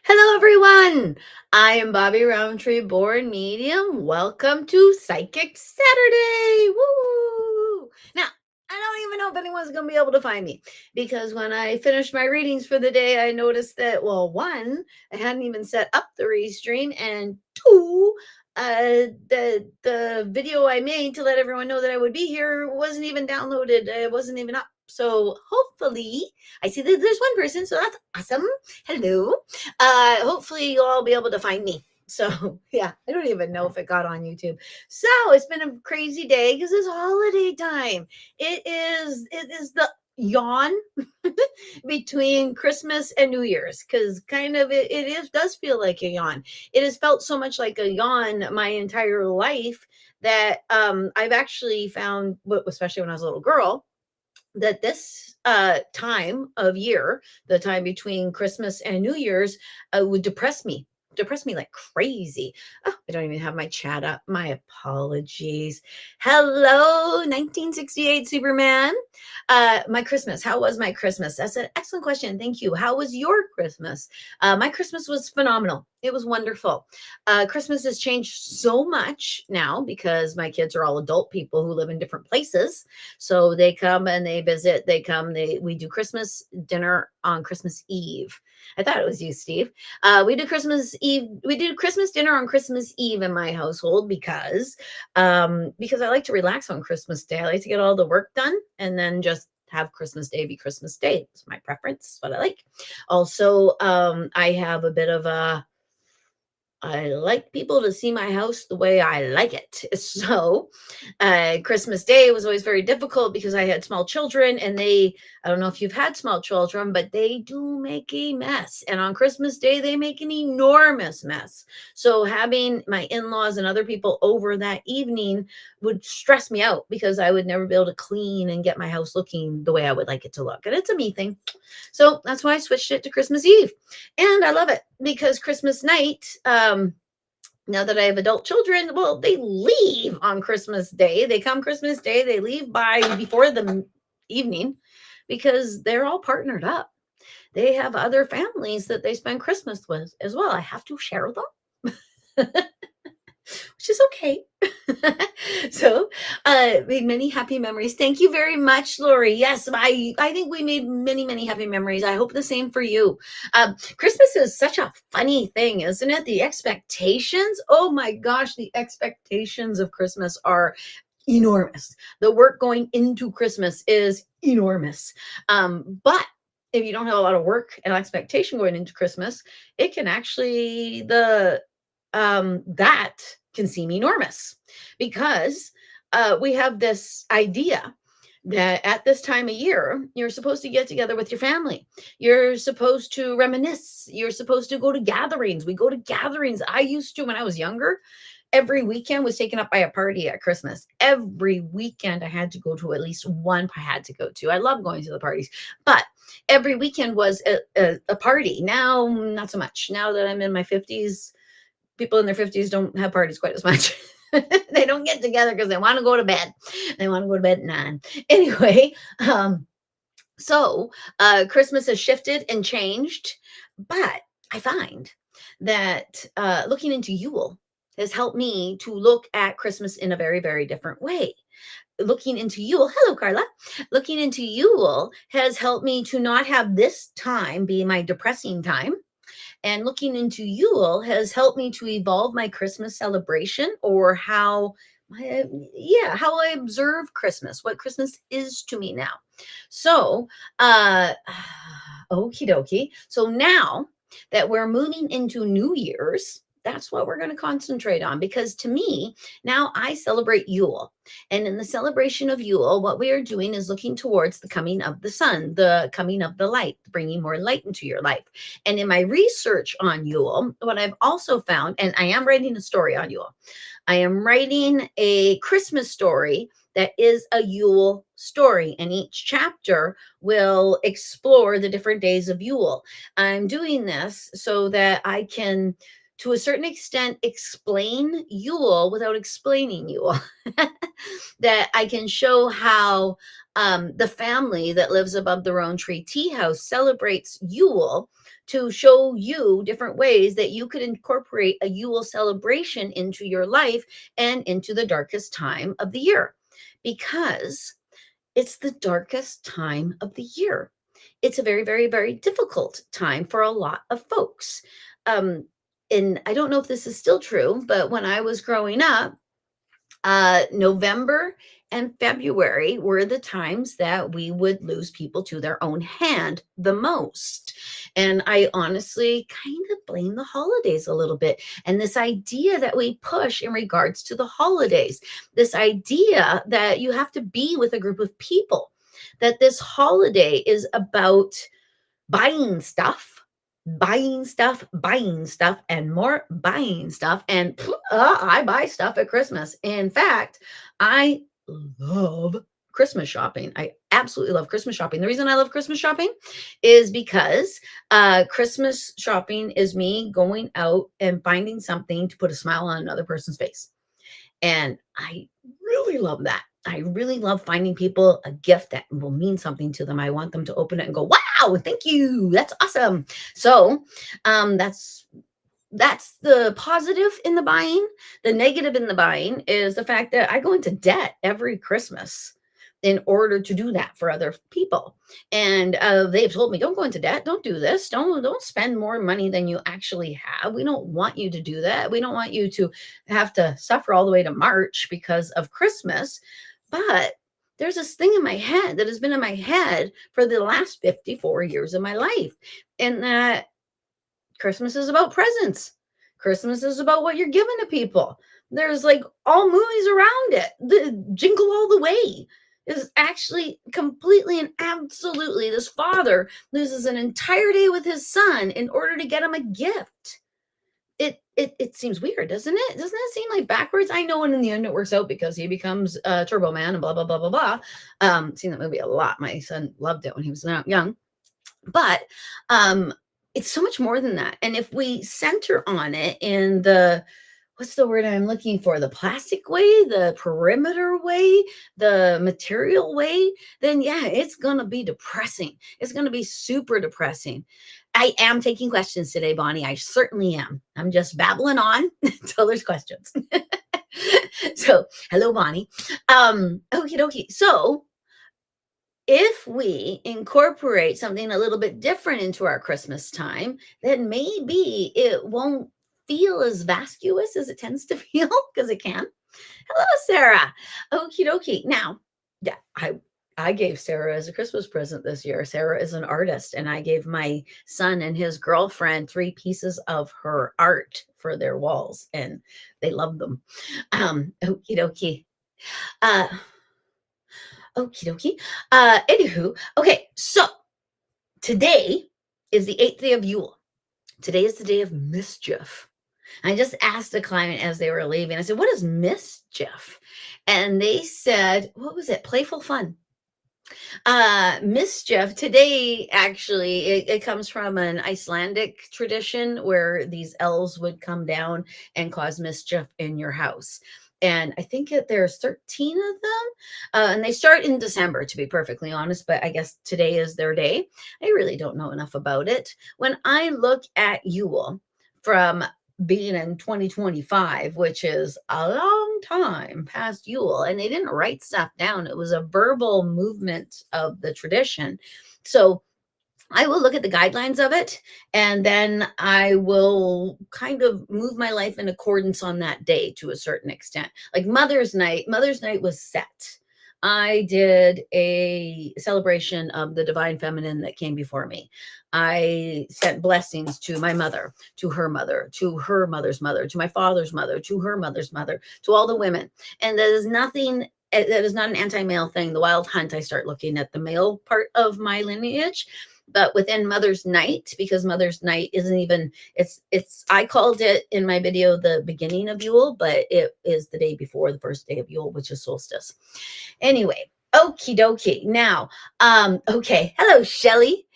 Hello, everyone. I am Bobby Roundtree, born medium. Welcome to Psychic Saturday. Woo! Now, I don't even know if anyone's going to be able to find me because when I finished my readings for the day, I noticed that, well, one, I hadn't even set up the restream, and two, the video I made to let everyone know that I would be here wasn't even downloaded. It wasn't even up. So hopefully, I see that there's one person, so that's awesome. Hello. Hopefully you'll all be able to find me. So yeah, I don't even know if it got on YouTube. So it's been a crazy day because it's holiday time. It is the yawn between Christmas and New Year's because kind of it is does feel like a yawn. It has felt so much like a yawn my entire life that I've actually found, especially when I was a little girl, that this time of year, the time between Christmas and New Year's, would depress me like crazy. Oh, I don't even have my chat up. My apologies. Hello, 1968 Superman. My Christmas. How was my Christmas? That's an excellent question. Thank you. How was your Christmas? My Christmas was phenomenal. It was wonderful. Christmas has changed so much now because my kids are all adult people who live in different places. So they come and they visit. We do Christmas dinner on Christmas Eve. I thought it was you, Steve. We do Christmas Eve. We do Christmas dinner on Christmas Eve in my household because I like to relax on Christmas Day. I like to get all the work done and then just have Christmas Day be Christmas Day. It's my preference. It's what I like. Also, I have a bit of a I like people to see my house the way I like it. So, Christmas Day was always very difficult because I had small children and I don't know if you've had small children, but they do make a mess. And on Christmas Day, they make an enormous mess. So, having my in laws and other people over that evening would stress me out because I would never be able to clean and get my house looking the way I would like it to look. And it's a me thing. So, that's why I switched it to Christmas Eve. And I love it because Christmas night, now that I have adult children, well, they leave on Christmas Day. They come Christmas Day, they leave by before the evening because they're all partnered up. They have other families that they spend Christmas with as well. I have to share them. Which is okay. So, made many happy memories. Thank you very much, Lori. Yes, I think we made many, many happy memories. I hope the same for you. Christmas is such a funny thing, isn't it? The expectations. Oh my gosh, the expectations of Christmas are enormous. The work going into Christmas is enormous. But if you don't have a lot of work and expectation going into Christmas, it can actually the that can seem enormous because we have this idea that at this time of year, you're supposed to get together with your family. You're supposed to reminisce. You're supposed to go to gatherings. We go to gatherings. I used to when I was younger. Every weekend was taken up by a party at Christmas. Every weekend I had to go to at least one I had to go to. I love going to the parties, but every weekend was a party. Now, not so much. Now that I'm in my 50s, people in their 50s don't have parties quite as much. They don't get together because they want to go to bed. They want to go to bed at 9. Anyway, Christmas has shifted and changed, but I find that looking into Yule has helped me to look at Christmas in a very, very different way. Looking into Yule, hello, Carla. Looking into Yule has helped me to not have this time be my depressing time, and looking into Yule has helped me to evolve my Christmas celebration or how I observe Christmas, what Christmas is to me now. So, okie dokie. So now that we're moving into New Year's, that's what we're going to concentrate on because to me, now I celebrate Yule. And in the celebration of Yule, what we are doing is looking towards the coming of the sun, the coming of the light, bringing more light into your life. And in my research on Yule, what I've also found, and I am writing a story on Yule, I am writing a Christmas story that is a Yule story, and each chapter will explore the different days of Yule. I'm doing this so that I can to a certain extent, explain Yule without explaining Yule. That I can show how the family that lives above their own tree tea house celebrates Yule, to show you different ways that you could incorporate a Yule celebration into your life and into the darkest time of the year. Because it's the darkest time of the year. It's a very, very, very difficult time for a lot of folks. Um, and I don't know if this is still true, but when I was growing up, November and February were the times that we would lose people to their own hand the most. And I honestly kind of blame the holidays a little bit. And this idea that we push in regards to the holidays, this idea that you have to be with a group of people, that this holiday is about buying stuff, buying stuff, buying stuff, and more buying stuff. And I buy stuff at Christmas. In fact, I love Christmas shopping. I absolutely love Christmas shopping. The reason I love Christmas shopping is because Christmas shopping is me going out and finding something to put a smile on another person's face. And I really love that. I really love finding people a gift that will mean something to them. I want them to open it and go, "Wow, thank you. That's awesome." So, that's the positive in the buying. The negative in the buying is the fact that I go into debt every Christmas in order to do that for other people. And they've told me, don't go into debt, don't do this, don't spend more money than you actually have. We don't want you to do that. We don't want you to have to suffer all the way to March because of Christmas. But there's this thing in my head that has been in my head for the last 54 years of my life. And that Christmas is about presents. Christmas is about what you're giving to people. There's like all movies around it. The Jingle All the Way is actually completely and absolutely, this father loses an entire day with his son in order to get him a gift. It seems weird, doesn't it? Doesn't it seem like backwards? I know, and in the end it works out because he becomes Turbo Man and blah blah blah blah blah. Seen that movie a lot. My son loved it when he was young. But it's so much more than that. And if we center on it in the, what's the word I'm looking for? The plastic way, the perimeter way, the material way, then yeah, it's going to be depressing. It's going to be super depressing. I am taking questions today, Bonnie. I certainly am. I'm just babbling on until there's questions. So, hello, Bonnie. Okie dokie. So, if we incorporate something a little bit different into our Christmas time, then maybe it won't feel as vacuous as it tends to feel, because it can. Hello, Sarah. Okie dokie. Now, yeah, I gave Sarah as a Christmas present this year. Sarah is an artist, and I gave my son and his girlfriend 3 pieces of her art for their walls, and they love them. Okie dokie. Okie dokie. Anywho, okay, so today is the 8th day of Yule. Today is the day of mischief. I just asked a client as they were leaving, I said, "What is mischief?" And they said, what was it? Playful fun. Mischief today, actually, it comes from an Icelandic tradition where these elves would come down and cause mischief in your house. And I think there's 13 of them. And they start in December, to be perfectly honest, but I guess today is their day. I really don't know enough about it. When I look at Yule from being in 2025, which is a long time past Yule, and they didn't write stuff down. It was a verbal movement of the tradition. So I will look at the guidelines of it, and then I will kind of move my life in accordance on that day to a certain extent. Like Mother's Night was set. I did a celebration of the divine feminine that came before me. I sent blessings to my mother, to her mother, to her mother's mother, to my father's mother, to her mother's mother, to all the women. And that is nothing, that is not an anti-male thing. The Wild Hunt, I start looking at the male part of my lineage. But within Mother's Night, because Mother's Night isn't even, it's I called it in my video the beginning of Yule, but it is the day before the first day of Yule, which is solstice. Anyway, okie dokie. Now, okay. Hello, Shelly.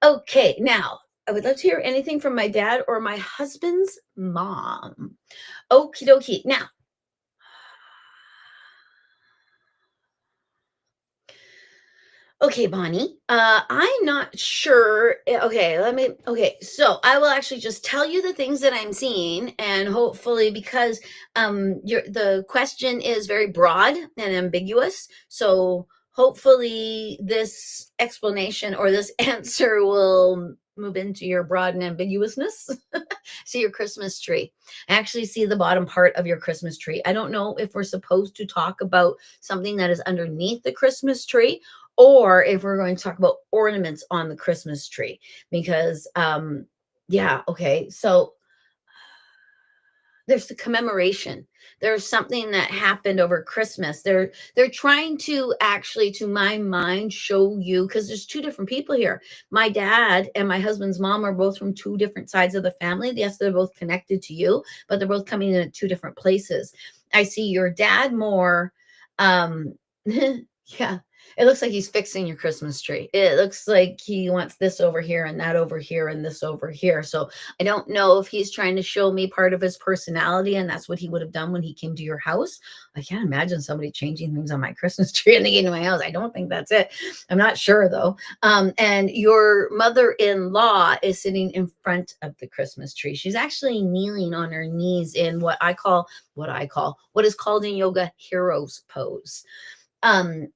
Okay, now I would love to hear anything from my dad or my husband's mom. Okie dokie. Now, okay, Bonnie. I'm not sure. Okay, Okay, so I will actually just tell you the things that I'm seeing, and hopefully, because the question is very broad and ambiguous, so hopefully this explanation or this answer will move into your broad and ambiguousness. See your Christmas tree. I actually see the bottom part of your Christmas tree. I don't know if we're supposed to talk about something that is underneath the Christmas tree, or if we're going to talk about ornaments on the Christmas tree, because yeah, okay. So there's the commemoration. There's something that happened over Christmas. They're trying to actually, to my mind, show you, because there's two different people here. My dad and my husband's mom are both from two different sides of the family. Yes, they're both connected to you, but they're both coming in at two different places. I see your dad more. Yeah, it looks like he's fixing your Christmas tree. It looks like he wants this over here and that over here and this over here. So I don't know if he's trying to show me part of his personality, and that's what he would have done when he came to your house. I can't imagine somebody changing things on my Christmas tree and they get to my house. I don't think that's it. I'm not sure though. And your mother-in-law is sitting in front of the Christmas tree. She's actually kneeling on her knees in what is called in yoga hero's pose. Um,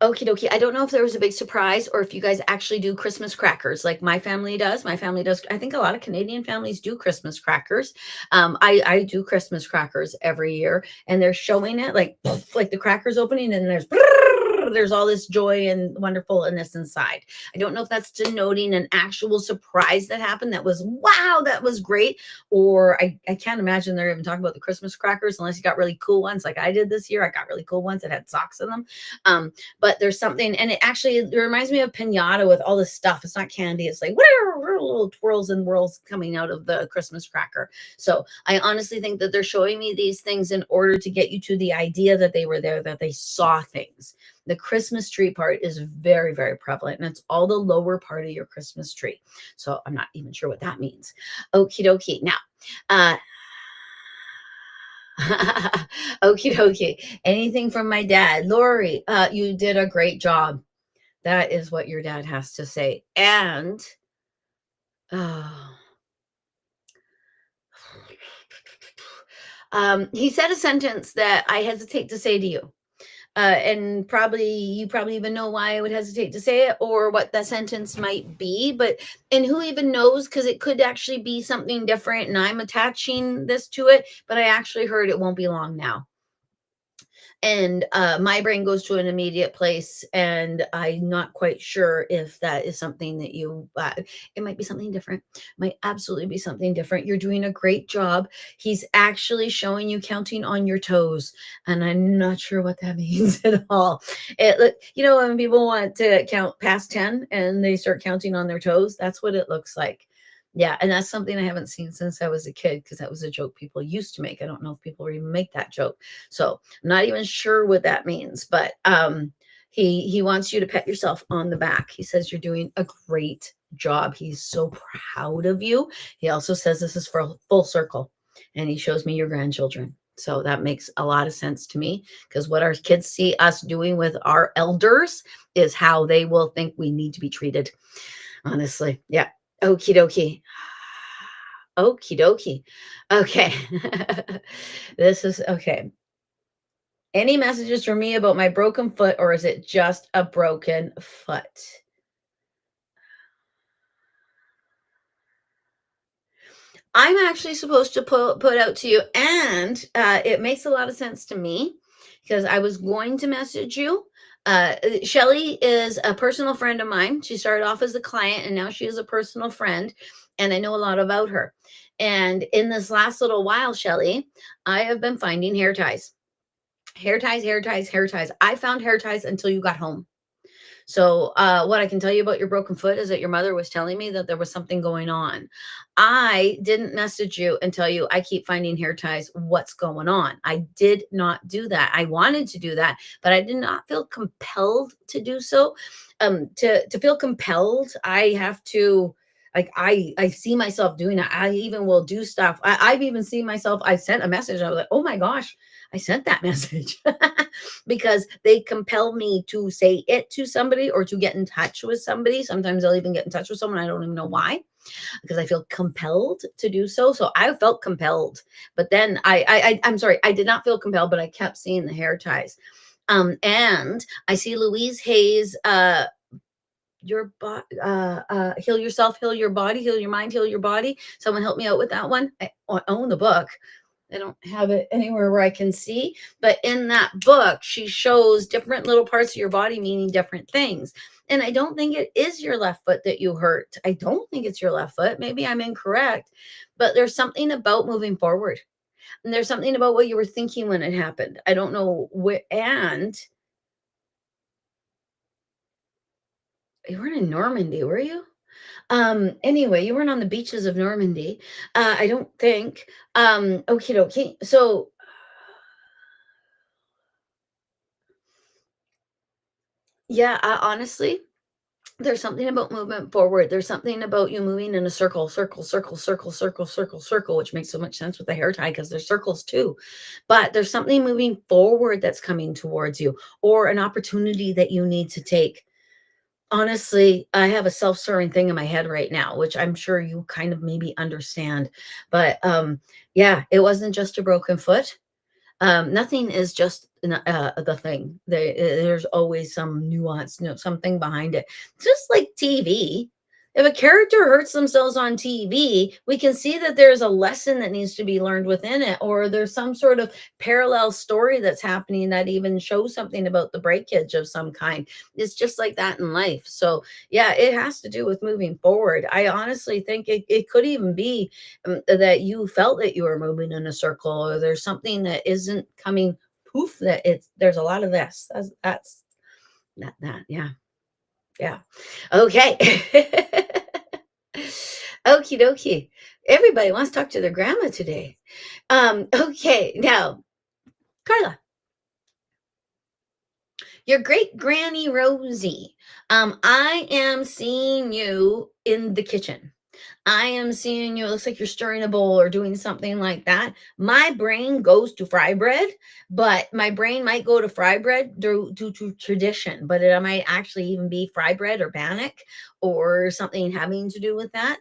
Okie dokie. I don't know if there was a big surprise or if you guys actually do Christmas crackers like my family does. My family does. I think a lot of Canadian families do Christmas crackers. I do Christmas crackers every year, and they're showing it like like the crackers opening, and there's all this joy and wonderfulness inside. I don't know if that's denoting an actual surprise that happened. That was wow, that was great. Or I can't imagine they're even talking about the Christmas crackers unless you got really cool ones like I did this year. I got really cool ones that had socks in them. But there's something, and it reminds me of pinata with all this stuff. It's not candy. It's like little twirls and whirls coming out of the Christmas cracker. So I honestly think that they're showing me these things in order to get you to the idea that they were there, that they saw things. The Christmas tree part is very, very prevalent, and it's all the lower part of your Christmas tree. So I'm not even sure what that means. Okie dokie. Now, uh, okie dokie. Anything from my dad? Lori, you did a great job. That is what your dad has to say. And oh, he said a sentence that I hesitate to say to you. And probably you probably even know why I would hesitate to say it or what that sentence might be. But and who even knows? Because it could actually be something different, and I'm attaching this to it. But I actually heard it won't be long now. And my brain goes to an immediate place, and I'm not quite sure if that is something that it might be something different, might absolutely be something different. You're doing a great job. He's actually showing you counting on your toes, and I'm not sure what that means at all. When people want to count past 10 and they start counting on their toes, that's what it looks like. Yeah, and that's something I haven't seen since I was a kid, because that was a joke people used to make. I don't know if people even make that joke. So I'm not even sure what that means, but he wants you to pat yourself on the back. He says you're doing a great job. He's so proud of you. He also says this is for full circle, and he shows me your grandchildren. So that makes a lot of sense to me, because what our kids see us doing with our elders is how they will think we need to be treated. Honestly, yeah. Okie dokie. Okie dokie. Okay. This is okay. Any messages from me about my broken foot, or is it just a broken foot? I'm actually supposed to put out to you, and it makes a lot of sense to me because I was going to message you. Shelly is a personal friend of mine. She started off as a client, and now she is a personal friend, and I know a lot about her. And in this last little while, Shelly, I have been finding hair ties. Hair ties, hair ties, hair ties. I found hair ties until you got home. So, what I can tell you about your broken foot is that your mother was telling me that there was something going on. I didn't message you and tell you I keep finding hair ties. What's going on? I did not do that. I wanted to do that, but I did not feel compelled to do so. To feel compelled, I have to, like, I see myself doing it. I even will do stuff. I've even seen myself. I sent a message. I was like, oh my gosh, I sent that message because they compel me to say it to somebody or to get in touch with somebody. Sometimes I'll even get in touch with someone. I don't even know why, because I feel compelled to do so. So I felt compelled, but then I'm sorry, I did not feel compelled, but I kept seeing the hair ties. And I see Louise Hayes, your body, heal yourself, heal your body, heal your mind, heal your body. Someone help me out with that one. I own the book. I don't have it anywhere where I can see, but in that book, she shows different little parts of your body meaning different things. And I don't think it is your left foot that you hurt. I don't think it's your left foot. Maybe I'm incorrect, but there's something about moving forward. And there's something about what you were thinking when it happened. I don't know where. And you weren't in Normandy, were you? Anyway, you weren't on the beaches of Normandy. I don't think. Okay, okay. So yeah, honestly, there's something about movement forward. There's something about you moving in a circle, circle, circle, circle, circle, circle, circle, which makes so much sense with the hair tie because there's circles too. But there's something moving forward that's coming towards you, or an opportunity that you need to take. Honestly, I have a self-serving thing in my head right now, which I'm sure you kind of maybe understand. But yeah, it wasn't just a broken foot. Nothing is just the thing. There's always some nuance, something behind it. Just like TV. If a character hurts themselves on TV, we can see that there's a lesson that needs to be learned within it, or there's some sort of parallel story that's happening that even shows something about the breakage of some kind. It's just like that in life. So, yeah, it has to do with moving forward. I honestly think it could even be that you felt that you were moving in a circle, or there's something that isn't coming poof, that it's there's a lot of this. That's yeah. Yeah. Okay. Okie dokie. Everybody wants to talk to their grandma today. Okay, now, Carla, your great granny Rosie. I am seeing you in the kitchen. I am seeing you. It looks like you're stirring a bowl or doing something like that. My brain goes to fry bread, but my brain might go to fry bread due to tradition, but it might actually even be fry bread or bannock or something having to do with that.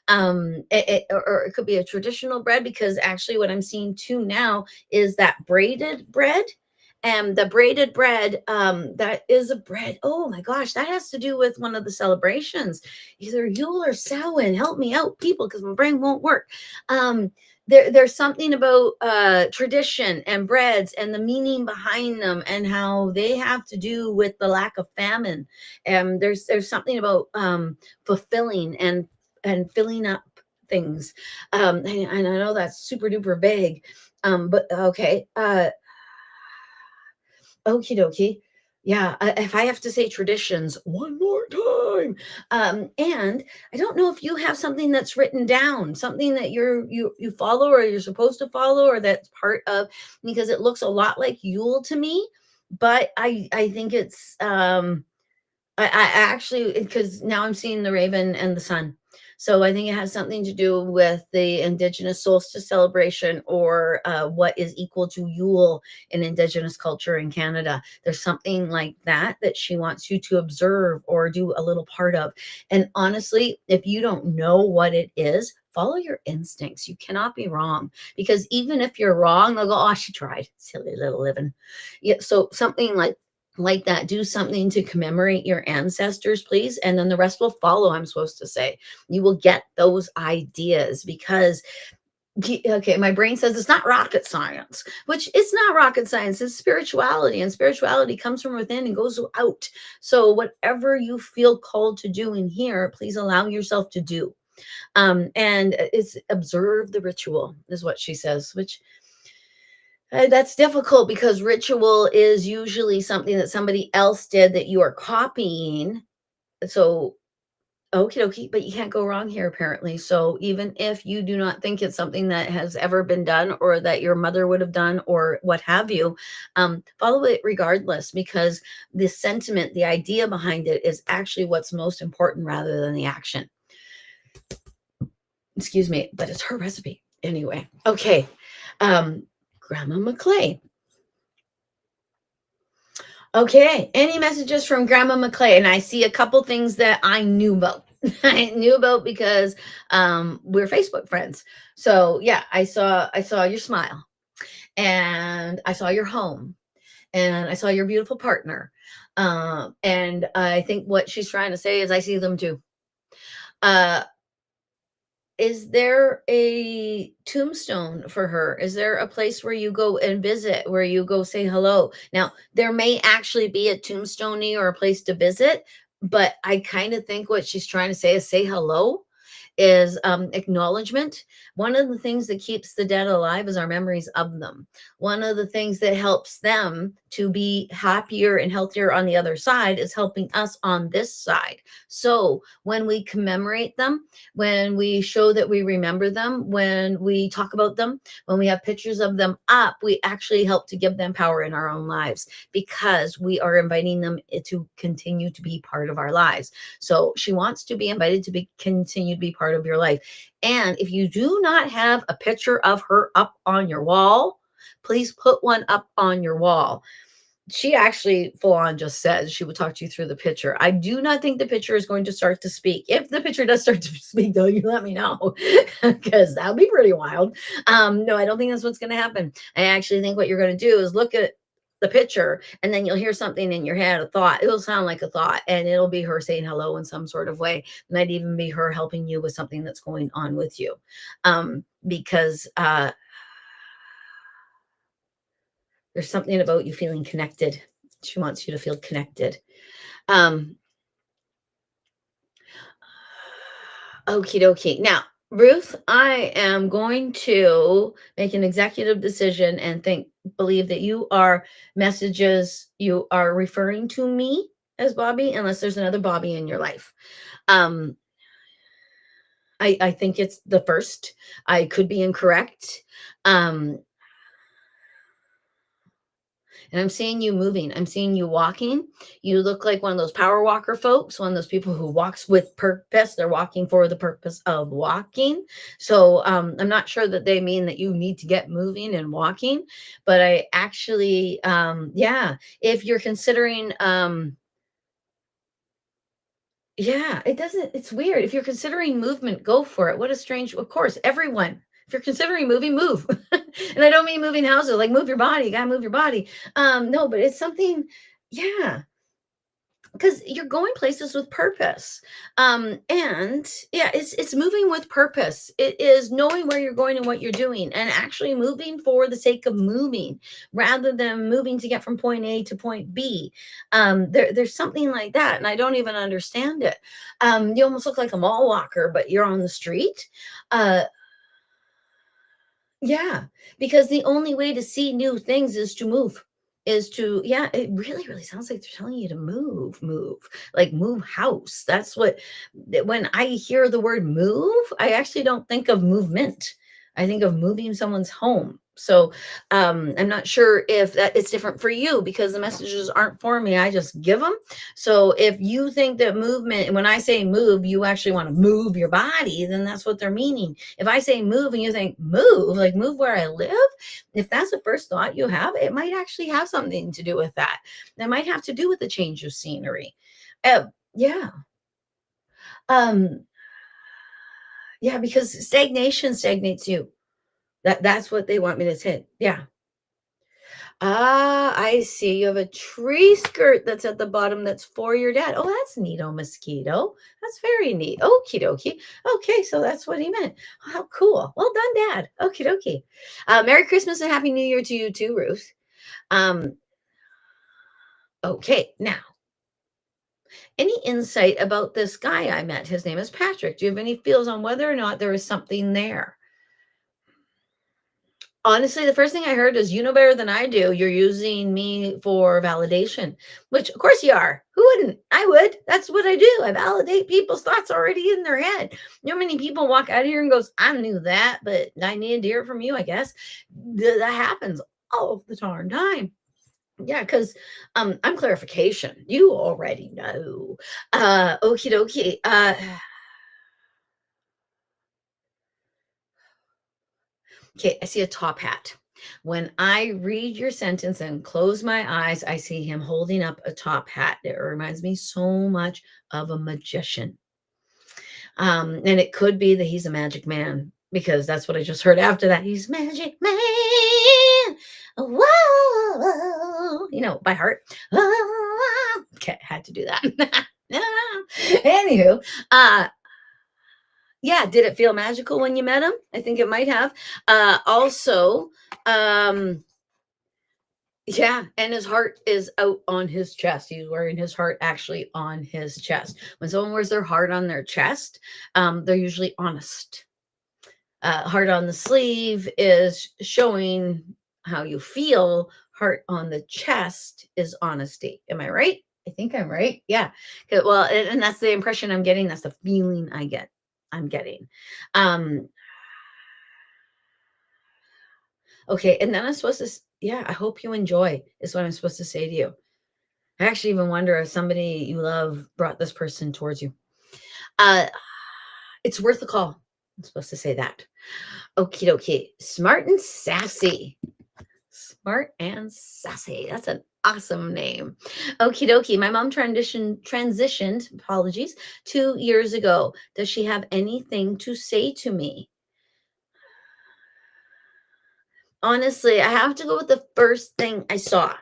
Or it could be a traditional bread, because actually what I'm seeing too now is that braided bread. And the braided bread, that is a bread. Oh my gosh, that has to do with one of the celebrations, either Yule or Samhain. Help me out, people, because my brain won't work. There's something about tradition and breads and the meaning behind them and how they have to do with the lack of famine. And there's something about fulfilling and filling up things. And I know that's super duper vague, but okay. Okie dokie. Yeah, if I have to say traditions one more time, and I don't know if you have something that's written down, something that you follow or you're supposed to follow, or that's part of, because it looks a lot like Yule to me, but I think it's I actually, because now I'm seeing the raven and the sun. So I think it has something to do with the Indigenous solstice celebration, or what is equal to Yule in Indigenous culture in Canada. There's something like that that she wants you to observe or do a little part of. And honestly, if you don't know what it is, follow your instincts. You cannot be wrong, because even if you're wrong, they'll go, "Oh, she tried, silly little living." Yeah. So something like that, do something to commemorate your ancestors, please, and then the rest will follow. I'm supposed to say, you will get those ideas, because okay, my brain says it's not rocket science, which it's not rocket science. It's spirituality, and spirituality comes from within and goes out. So whatever you feel called to do in here, please allow yourself to do. And it's observe the ritual, is what she says, which That's difficult because ritual is usually something that somebody else did that you are copying. So, okie dokie, but you can't go wrong here apparently. So, even if you do not think it's something that has ever been done or that your mother would have done or what have you, follow it regardless because the sentiment, the idea behind it is actually what's most important rather than the action. Excuse me, but it's her recipe anyway. Okay. Um, Grandma McClay. Okay. Any messages from Grandma McClay? And I see a couple things that I knew about. I knew about because we're Facebook friends. So yeah, I saw your smile and I saw your home and I saw your beautiful partner. And I think what she's trying to say is I see them too. Uh is there a tombstone for her? Is there a place where you go and visit, where you go say hello? Now, there may actually be a tombstone or a place to visit, but I kind of think what she's trying to say is say hello is acknowledgement. One of the things that keeps the dead alive is our memories of them. One of the things that helps them to be happier and healthier on the other side is helping us on this side. So when we commemorate them, when we show that we remember them, when we talk about them, when we have pictures of them up, we actually help to give them power in our own lives because we are inviting them to continue to be part of our lives. So she wants to be invited to be continue to be part of your life. And if you do not have a picture of her up on your wall, please put one up on your wall. She actually full on just says she would talk to you through the picture. I do not think the picture is going to start to speak. If the picture does start to speak, though, you let me know because that'll be pretty wild. No, I don't think that's what's going to happen. I actually think what you're going to do is look at the picture and then you'll hear something in your head, a thought. It'll sound like a thought and it'll be her saying hello in some sort of way. It might even be her helping you with something that's going on with you. Because there's something about you feeling connected. She wants you to feel connected. Um, Okie dokie. Now, Ruth, I am going to make an executive decision and believe that you are referring to me as Bobby, unless there's another Bobby in your life. Um, I think it's the first. I could be incorrect. Um, And I'm seeing you moving. I'm seeing you walking. You look like one of those power walker folks, one of those people who walks with purpose. They're walking for the purpose of walking. So I'm not sure that they mean that you need to get moving and walking, but I actually, yeah, if you're considering, yeah, it doesn't, it's weird. If you're considering movement, go for it. What a strange, of course, everyone. If you're considering moving, move. And I don't mean moving houses, like move your body, you gotta move your body. No, but it's something, yeah, because you're going places with purpose. And yeah, it's moving with purpose. It is knowing where you're going and what you're doing, and actually moving for the sake of moving rather than moving to get from point A to point B. There's something like that, and I don't even understand it. You almost look like a mall walker, but you're on the street. Uh, yeah, because the only way to see new things is to move. Is to, yeah, it really, really sounds like they're telling you to move, like move house. That's what, when I hear the word move, I actually don't think of movement. I think of moving someone's home. So I'm not sure if that it's different for you because the messages aren't for me. I just give them. So if you think that movement, and when I say move, you actually want to move your body, then that's what they're meaning. If I say move and you think move, like move where I live, if that's the first thought you have, it might actually have something to do with that. That might have to do with the change of scenery. Yeah. Um, yeah, because stagnation stagnates you. That's what they want me to say. Yeah. Ah, I see. You have a tree skirt that's at the bottom that's for your dad. Oh, that's neato mosquito. That's very neat. Okie dokie. Okay, so that's what he meant. How cool. Well done, Dad. Okie dokie. Merry Christmas and Happy New Year to you too, Ruth. Um, okay, now, any insight about this guy I met? His name is Patrick. Do you have any feels on whether or not there is something there? Honestly, the first thing I heard is, "You know better than I do. You're using me for validation," which, of course, you are. Who wouldn't? I would. That's what I do. I validate people's thoughts already in their head. You know how many people walk out of here and goes, "I knew that, but I needed to hear it from you, I guess." That happens all the darn time. Yeah, because I'm clarification. You already know. Okie dokie. Okay, I see a top hat. When I read your sentence and close my eyes, I see him holding up a top hat. It reminds me so much of a magician. And it could be that he's a magic man because that's what I just heard after that. He's magic man. Whoa, by heart. Okay, had to do that. Anywho, yeah, did it feel magical when you met him? I think it might have. Also, um, yeah, and his heart is out on his chest. He's wearing his heart actually on his chest. When someone wears their heart on their chest, they're usually honest. Heart on the sleeve is showing how you feel. Heart on the chest is honesty. Am I right? I think I'm right. Yeah. Well, and that's the impression I'm getting. That's the feeling I'm getting. Um, okay. And then I'm supposed to, yeah, I hope you enjoy, is what I'm supposed to say to you. I actually even wonder if somebody you love brought this person towards you. Uh, it's worth a call. I'm supposed to say that. Okie dokie. Smart and sassy. Smart and sassy. That's an awesome name. Okie dokie. My mom transitioned, apologies, 2 years ago. Does she have anything to say to me? Honestly, I have to go with the first thing I saw.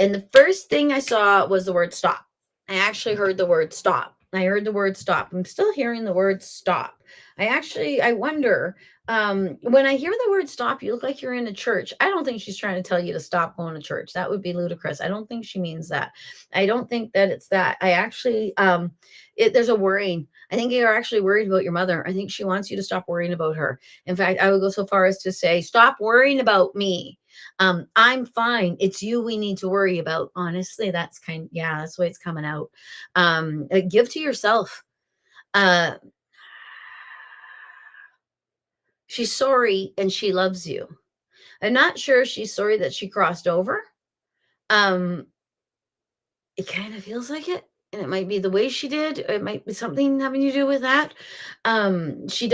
And the first thing I saw was the word stop. I actually heard the word stop. I heard the word stop. I'm still hearing the word stop. I wonder, when I hear the word stop, you look like you're in a church. I don't think she's trying to tell you to stop going to church. That would be ludicrous. I don't think she means that. I don't think that it's that. I actually, there's a worrying. I think you're actually worried about your mother. I think she wants you to stop worrying about her. In fact, I would go so far as to say, stop worrying about me. I'm fine. It's you we need to worry about. Honestly, yeah, that's the way it's coming out. Give to yourself. Uh, she's sorry and she loves you. I'm not sure she's sorry that she crossed over. Um, it kind of feels like it. And it might be the way she did. It might be something having to do with that. She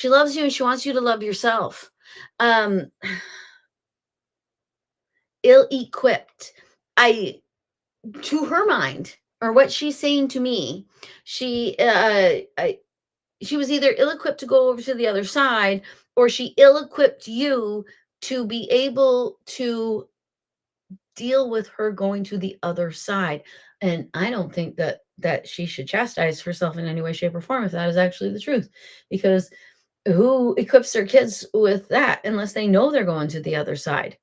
loves you and she wants you to love yourself. Um, ill-equipped. I To her mind, or what she's saying to me, she was either ill-equipped to go over to the other side, or she ill-equipped you to be able to deal with her going to the other side. And I don't think that she should chastise herself in any way, shape, or form if that is actually the truth, because who equips their kids with that unless they know they're going to the other side?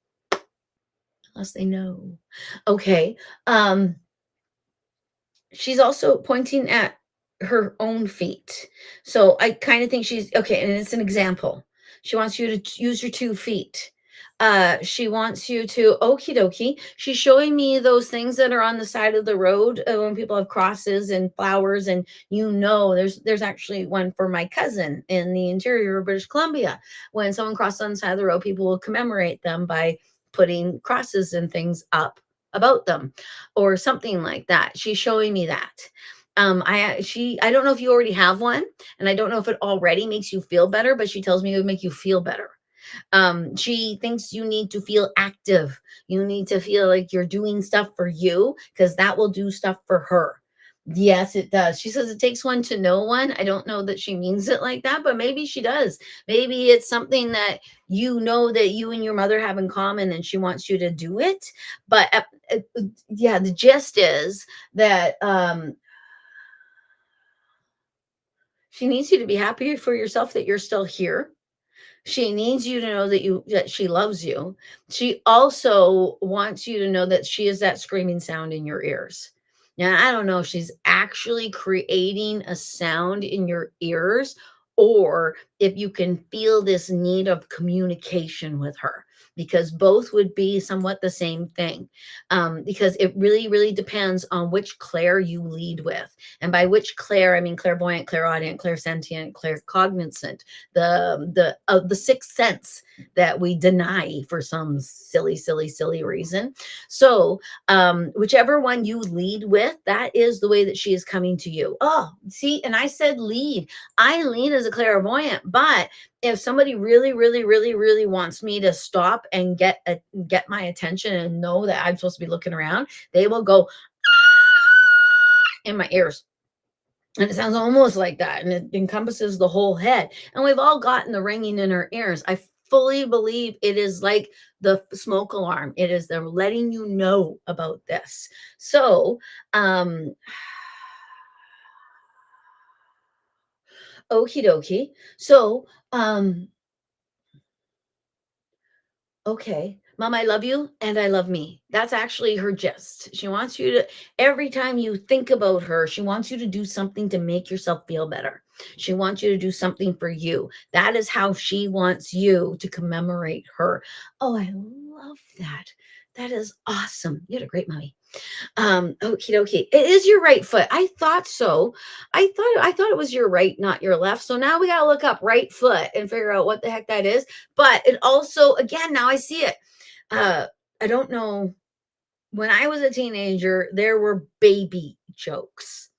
Unless they know. Okay. She's also pointing at her own feet. So I kind of think she's okay, and it's an example. She wants you to use your 2 feet. She wants you to okie dokie. She's showing me those things that are on the side of the road when people have crosses and flowers, and there's actually one for my cousin in the interior of British Columbia. When someone crosses on the side of the road, people will commemorate them by putting crosses and things up about them or something like that. She's showing me that. I don't know if you already have one, and I don't know if it already makes you feel better, but she tells me it would make you feel better. She thinks you need to feel active. You need to feel like you're doing stuff for you because that will do stuff for her. Yes, it does. She says it takes one to know one. I don't know that she means it like that, but maybe she does. Maybe it's something that you know that you and your mother have in common and she wants you to do it. But yeah, the gist is that she needs you to be happy for yourself that you're still here. She needs you to know that she loves you. She also wants you to know that she is that screaming sound in your ears. Now, I don't know if she's actually creating a sound in your ears or if you can feel this need of communication with her, because both would be somewhat the same thing. Because it really, really depends on which Claire you lead with. And by which Claire, I mean clairvoyant, clairaudient, clairsentient, claircognizant, the sixth sense that we deny for some silly, silly, silly reason. So, whichever one you lead with, that is the way that she is coming to you. Oh, see, and I said lead. I lead as a clairvoyant, but if somebody really, really, really, really wants me to stop and get my attention and know that I'm supposed to be looking around, they will go in my ears. And it sounds almost like that, and it encompasses the whole head. And we've all gotten the ringing in our ears. I fully believe it is like the smoke alarm. It is them letting you know about this. So, okie dokie. So, okay. Mom, I love you and I love me. That's actually her gist. She wants you to, every time you think about her, she wants you to do something to make yourself feel better. She wants you to do something for you. That is how she wants you to commemorate her. Oh, I love that. That is awesome. You had a great mommy. Okie dokie. It is your right foot. I thought so. I thought it was your right, not your left. So now we gotta look up right foot and figure out what the heck that is. But it also, again, now I see it. Uh, I don't know. When I was a teenager, there were baby jokes.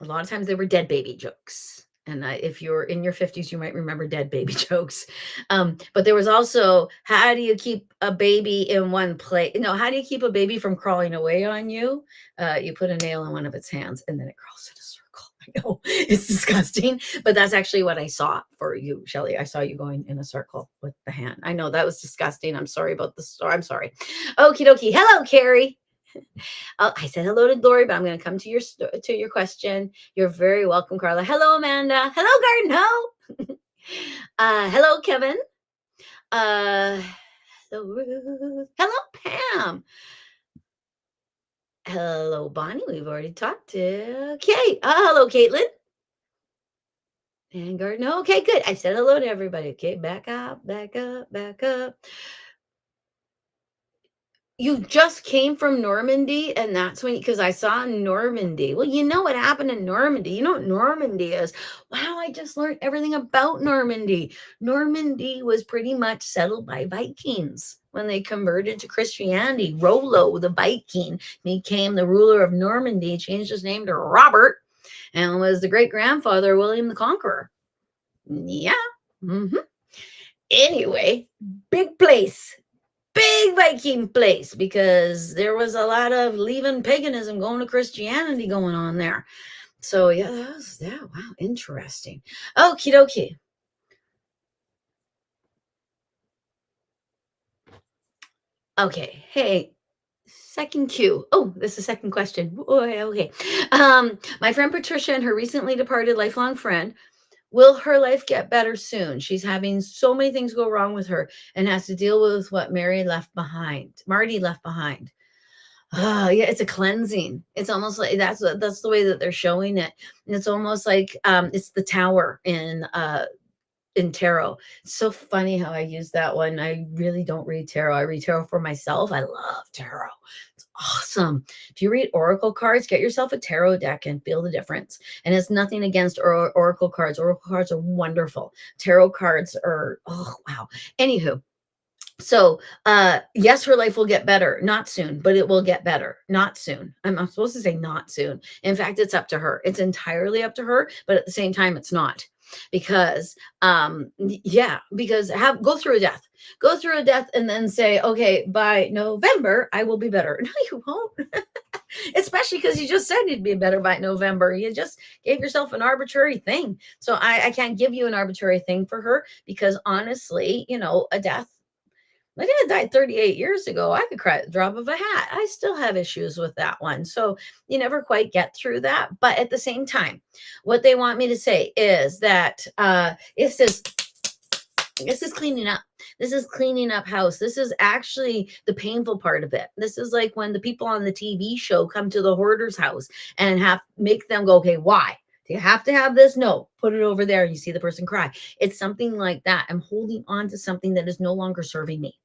A lot of times they were dead baby jokes. And if you're in your 50s, you might remember dead baby jokes. But there was also, how do you keep a baby in one place? How do you keep a baby from crawling away on you? You put a nail in one of its hands and then it crawls in a circle. I know it's disgusting, but that's actually what I saw for you, Shelley. I saw you going in a circle with the hand. I know that was disgusting. I'm sorry about the story. I'm sorry. Okie dokie. Hello, Carrie. I said hello to Glory, but I'm going to come to your question. You're very welcome, Carla. Hello, Amanda. Hello, Garden. Hello, Kevin. Hello, Ruth. Hello, Pam. Hello, Bonnie. We've already talked to Kate. Hello, Caitlin. And Garden. Okay, good. I said hello to everybody. Okay, back up, back up, back up. You just came from Normandy, and that's when, because I saw Normandy. Well, you know what happened in Normandy. You know what Normandy is. Wow, I just learned everything about Normandy. Normandy was pretty much settled by Vikings. When they converted to Christianity, Rollo the Viking became the ruler of Normandy, changed his name to Robert, and was the great grandfather of William the Conqueror. Yeah. Anyway, big place. Big Viking place, because there was a lot of leaving paganism, going to Christianity going on there. So yeah, wow, interesting. Okie dokie. Okay, hey, second cue. Oh, this is second question. Okay. My friend Patricia and her recently departed lifelong friend, will her life get better soon? She's having so many things go wrong with her and has to deal with what Marty left behind. Oh, yeah, it's a cleansing. It's almost like that's the way that they're showing it. And it's almost like it's the tower in tarot. It's so funny how I use that one. I really don't read tarot. I read tarot for myself. I love tarot. It's awesome. If you read oracle cards, get yourself a tarot deck and feel the difference. And it's nothing against oracle cards. Oracle cards are wonderful. Tarot cards are, oh wow. Anywho, so, yes, her life will get better. Not soon, but it will get better. Not soon. I'm supposed to say not soon. In fact, it's up to her. It's entirely up to her, but at the same time, it's not. Because, because go through a death. Go through a death and then say, okay, by November, I will be better. No, you won't. Especially because you just said you'd be better by November. You just gave yourself an arbitrary thing. So I can't give you an arbitrary thing for her, because honestly, a death, my dad died 38 years ago. I could cry at the drop of a hat. I still have issues with that one. So you never quite get through that. But at the same time, what they want me to say is that this is cleaning up. This is cleaning up house. This is actually the painful part of it. This is like when the people on the TV show come to the hoarder's house and make them go, okay, why? Do you have to have this? No, put it over there. You see the person cry. It's something like that. I'm holding on to something that is no longer serving me.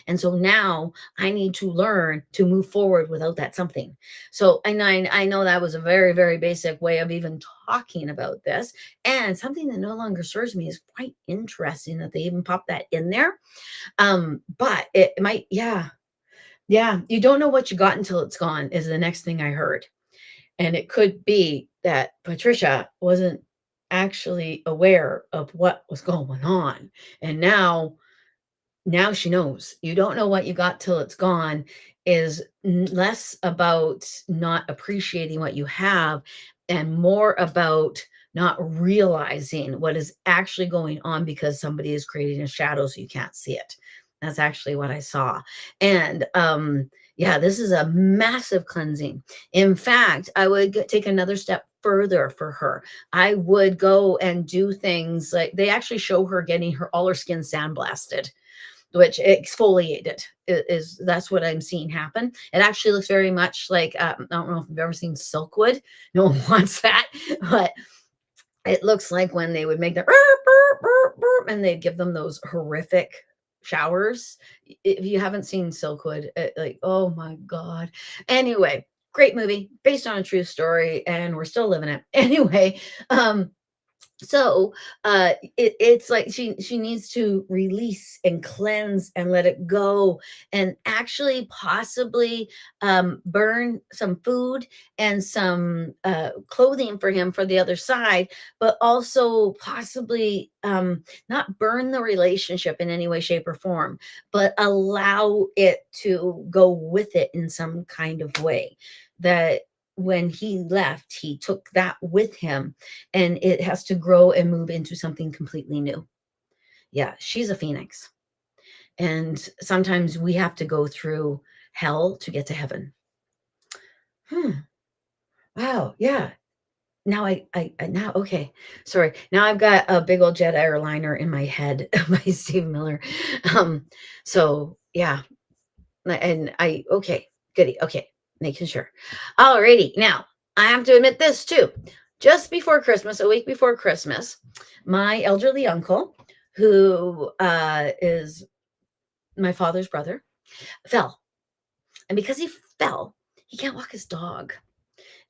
And so now I need to learn to move forward without that something. So, and I know that was a very, very basic way of even talking about this. And something that no longer serves me is quite interesting that they even pop that in there. But it might, yeah, yeah. You don't know what you got until it's gone, is the next thing I heard. And it could be that Patricia wasn't actually aware of what was going on. And now she knows. You don't know what you got till it's gone is less about not appreciating what you have and more about not realizing what is actually going on because somebody is creating a shadow so you can't see it. That's actually what I saw. And yeah, this is a massive cleansing. In fact, I would take another step further for her. I would go and do things like they actually show her getting her all her skin sandblasted, which exfoliated is that's what I'm seeing happen. It actually looks very much like I don't know if you've ever seen Silkwood. No one wants that, but it looks like when they would make the and they'd give them those horrific showers. If you haven't seen Silkwood, like oh my god. Anyway, great movie based on a true story, and we're still living it. Anyway, so it's like she needs to release and cleanse and let it go and actually possibly burn some food and some clothing for him for the other side, but also possibly not burn the relationship in any way shape or form, but allow it to go with it in some kind of way that when he left he took that with him, and it has to grow and move into something completely new. Yeah, she's a phoenix. And sometimes we have to go through hell to get to heaven. Hmm. Wow. Yeah. Now now okay. Sorry. Now I've got a big old jet airliner in my head by Steve Miller. Um, so yeah. And I okay, goody. Okay, making sure. Alrighty. Now I have to admit this too. Just before Christmas, a week before Christmas, my elderly uncle, who is my father's brother, fell. And because he fell, he can't walk his dog.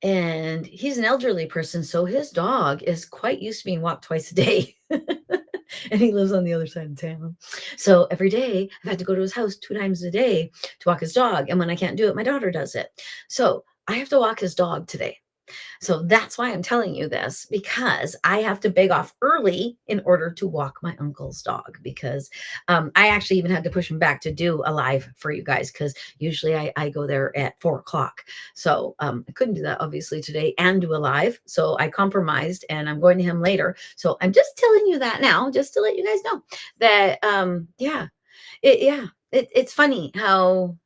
And he's an elderly person, so his dog is quite used to being walked twice a day. And he lives on the other side of town. So every day I've had to go to his house 2 times a day to walk his dog. And when I can't do it, my daughter does it. So I have to walk his dog today. So that's why I'm telling you this, because I have to beg off early in order to walk my uncle's dog. Because I actually even had to push him back to do a live for you guys, because usually I go there at 4 o'clock. So I couldn't do that obviously today and do a live. So I compromised and I'm going to him later. So I'm just telling you that now, just to let you guys know that, yeah, it's funny how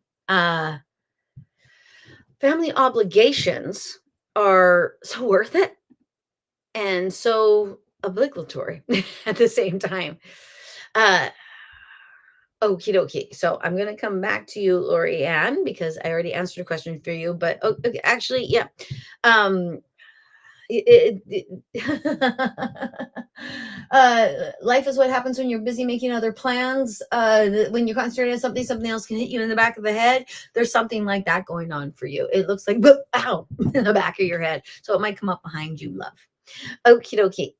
family obligations are so worth it and so obligatory at the same time. Uh, Okie dokie. So I'm going to come back to you, Lori Ann, because I already answered a question for you. But okay, actually, yeah. Um, life is what happens when you're busy making other plans. When you're concentrating on something, something else can hit you in the back of the head. There's something like that going on for you. It looks like, boop, ow, in the back of your head. So it might come up behind you, love. Okie dokie.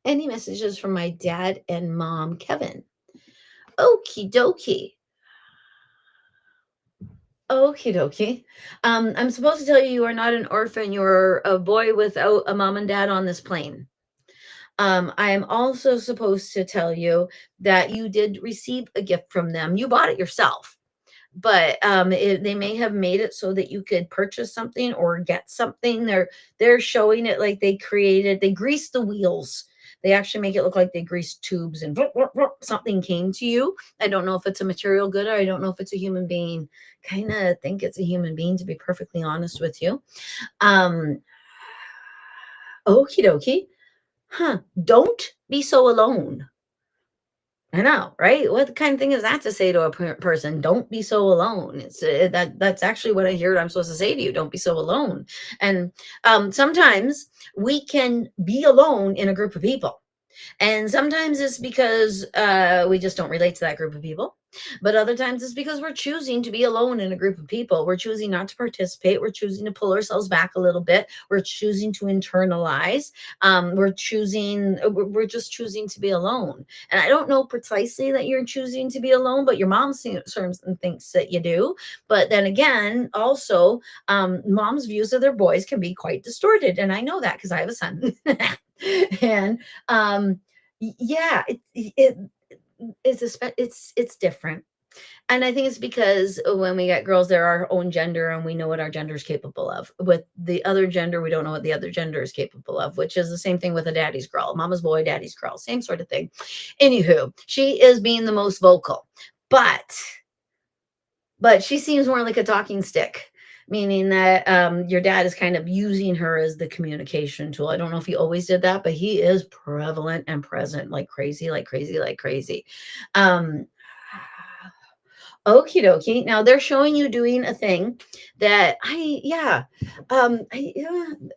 Any messages from my dad and mom, Kevin? Okie dokie. Okie dokie. I'm supposed to tell you you are not an orphan. You're a boy without a mom and dad on this plane. I am also supposed to tell you that you did receive a gift from them. You bought it yourself, but they may have made it so that you could purchase something or get something. They're showing it like they greased the wheels. They actually make it look like they greased tubes and something came to you. I don't know if it's a material good or I don't know if it's a human being. Kind of think it's a human being, to be perfectly honest with you. Um, Okie dokie. Huh. Don't be so alone. I know, right? What kind of thing is that to say to a person? Don't be so alone. It's that's actually what I hear I'm supposed to say to you. Don't be so alone. And sometimes we can be alone in a group of people. And sometimes it's because we just don't relate to that group of people. But other times it's because we're choosing to be alone in a group of people. We're choosing not to participate. We're choosing to pull ourselves back a little bit. We're choosing to internalize. We're just choosing to be alone. And I don't know precisely that you're choosing to be alone, but your mom seems and thinks that you do. But then again, also, mom's views of their boys can be quite distorted. And I know that because I have a son. And yeah, it's different. And I think it's because when we get girls, they're our own gender and we know what our gender is capable of. With the other gender, we don't know what the other gender is capable of, which is the same thing with a daddy's girl, mama's boy, daddy's girl, same sort of thing. Anywho, she is being the most vocal, but she seems more like a talking stick, meaning that your dad is kind of using her as the communication tool. I don't know if he always did that, but he is prevalent and present like crazy, like crazy, like crazy. Um, Okie dokie. Now they're showing you doing a thing that yeah,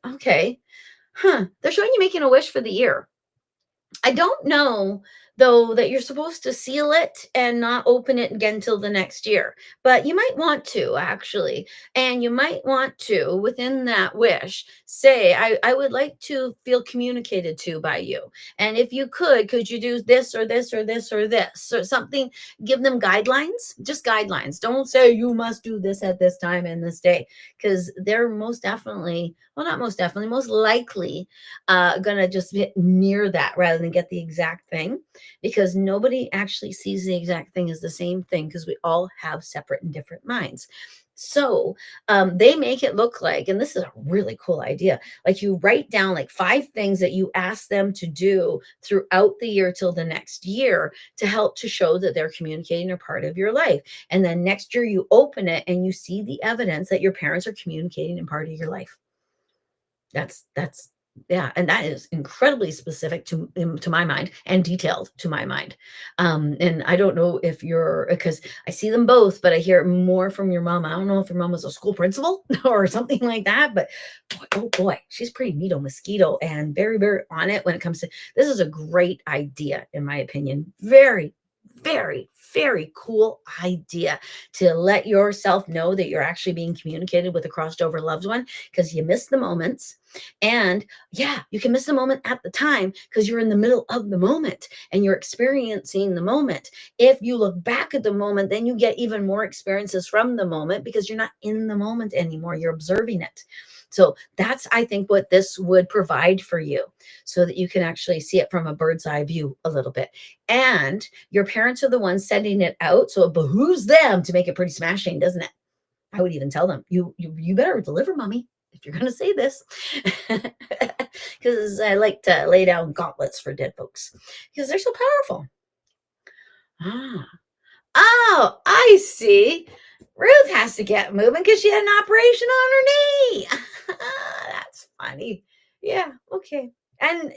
okay. Huh. They're showing you making a wish for the year. I don't know though that you're supposed to seal it and not open it again till the next year, but you might want to actually. And you might want to, within that wish, say, I would like to feel communicated to by you. And if you could you do this or this or this or this or something? Give them guidelines, just guidelines. Don't say you must do this at this time and this day, because they're most definitely, well, not most definitely, most likely gonna just hit near that rather than get the exact thing, because nobody actually sees the exact thing as the same thing because we all have separate and different minds. So they make it look like, and this is a really cool idea, like you write down like 5 things that you ask them to do throughout the year till the next year to help to show that they're communicating a part of your life. And then next year you open it and you see the evidence that your parents are communicating in part of your life. That's yeah, and that is incredibly specific to my mind and detailed to my mind. And I don't know if you're, because I see them both, but I hear it more from your mom. I don't know if your mom was a school principal or something like that, but boy, oh boy, she's pretty neato mosquito and very, very on it when it comes to this. Is a great idea, in my opinion. Very, very, very cool idea to let yourself know that you're actually being communicated with a crossed over loved one, because you miss the moments. And yeah, you can miss the moment at the time because you're in the middle of the moment and you're experiencing the moment. If you look back at the moment, then you get even more experiences from the moment because you're not in the moment anymore. You're observing it. So that's, I think, what this would provide for you so that you can actually see it from a bird's eye view a little bit. And your parents are the ones sending it out. So it behooves them to make it pretty smashing, doesn't it? I would even tell them, you better deliver, mommy, if you're going to say this. Because I like to lay down gauntlets for dead folks because they're so powerful. Ah. Oh, I see. Ruth has to get moving because she had an operation on her knee. That's funny. Yeah, okay. And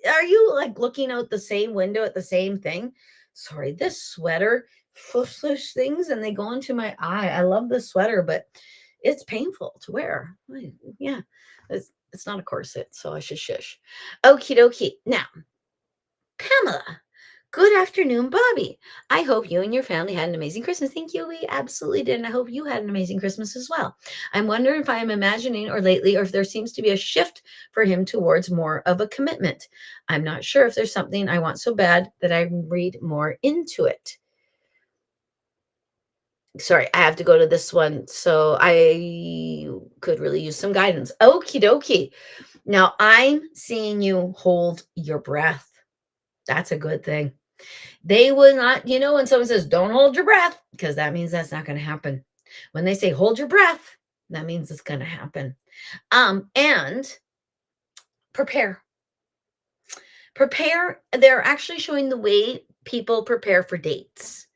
are you like looking out the same window at the same thing? Sorry, this sweater flush things and they go into my eye. I love this sweater, but it's painful to wear. Yeah, it's not a corset, so I should shush. Okie dokie. Now, Pamela. Good afternoon, Bobby. I hope you and your family had an amazing Christmas. Thank you. We absolutely did. And I hope you had an amazing Christmas as well. I'm wondering if I am imagining or lately, or if there seems to be a shift for him towards more of a commitment. I'm not sure if there's something I want so bad that I read more into it. Sorry, I have to go to this one. So I could really use some guidance. Okie dokie. Now I'm seeing you hold your breath. That's a good thing. They would not, when someone says, don't hold your breath, because that means that's not going to happen. When they say hold your breath, that means it's going to happen. And prepare. Prepare. They're actually showing the way people prepare for dates.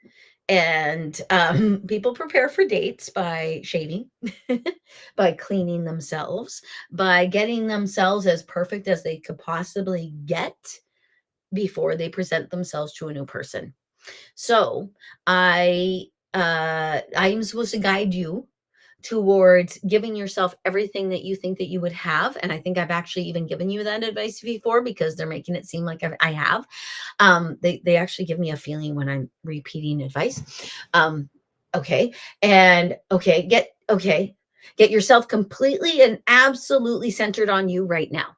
And people prepare for dates by shaving, by cleaning themselves, by getting themselves as perfect as they could possibly get before they present themselves to a new person. So I'm supposed to guide you towards giving yourself everything that you think that you would have. And I think I've actually even given you that advice before because they're making it seem like I have. They actually give me a feeling when I'm repeating advice. Um, okay. And get yourself completely and absolutely centered on you right now.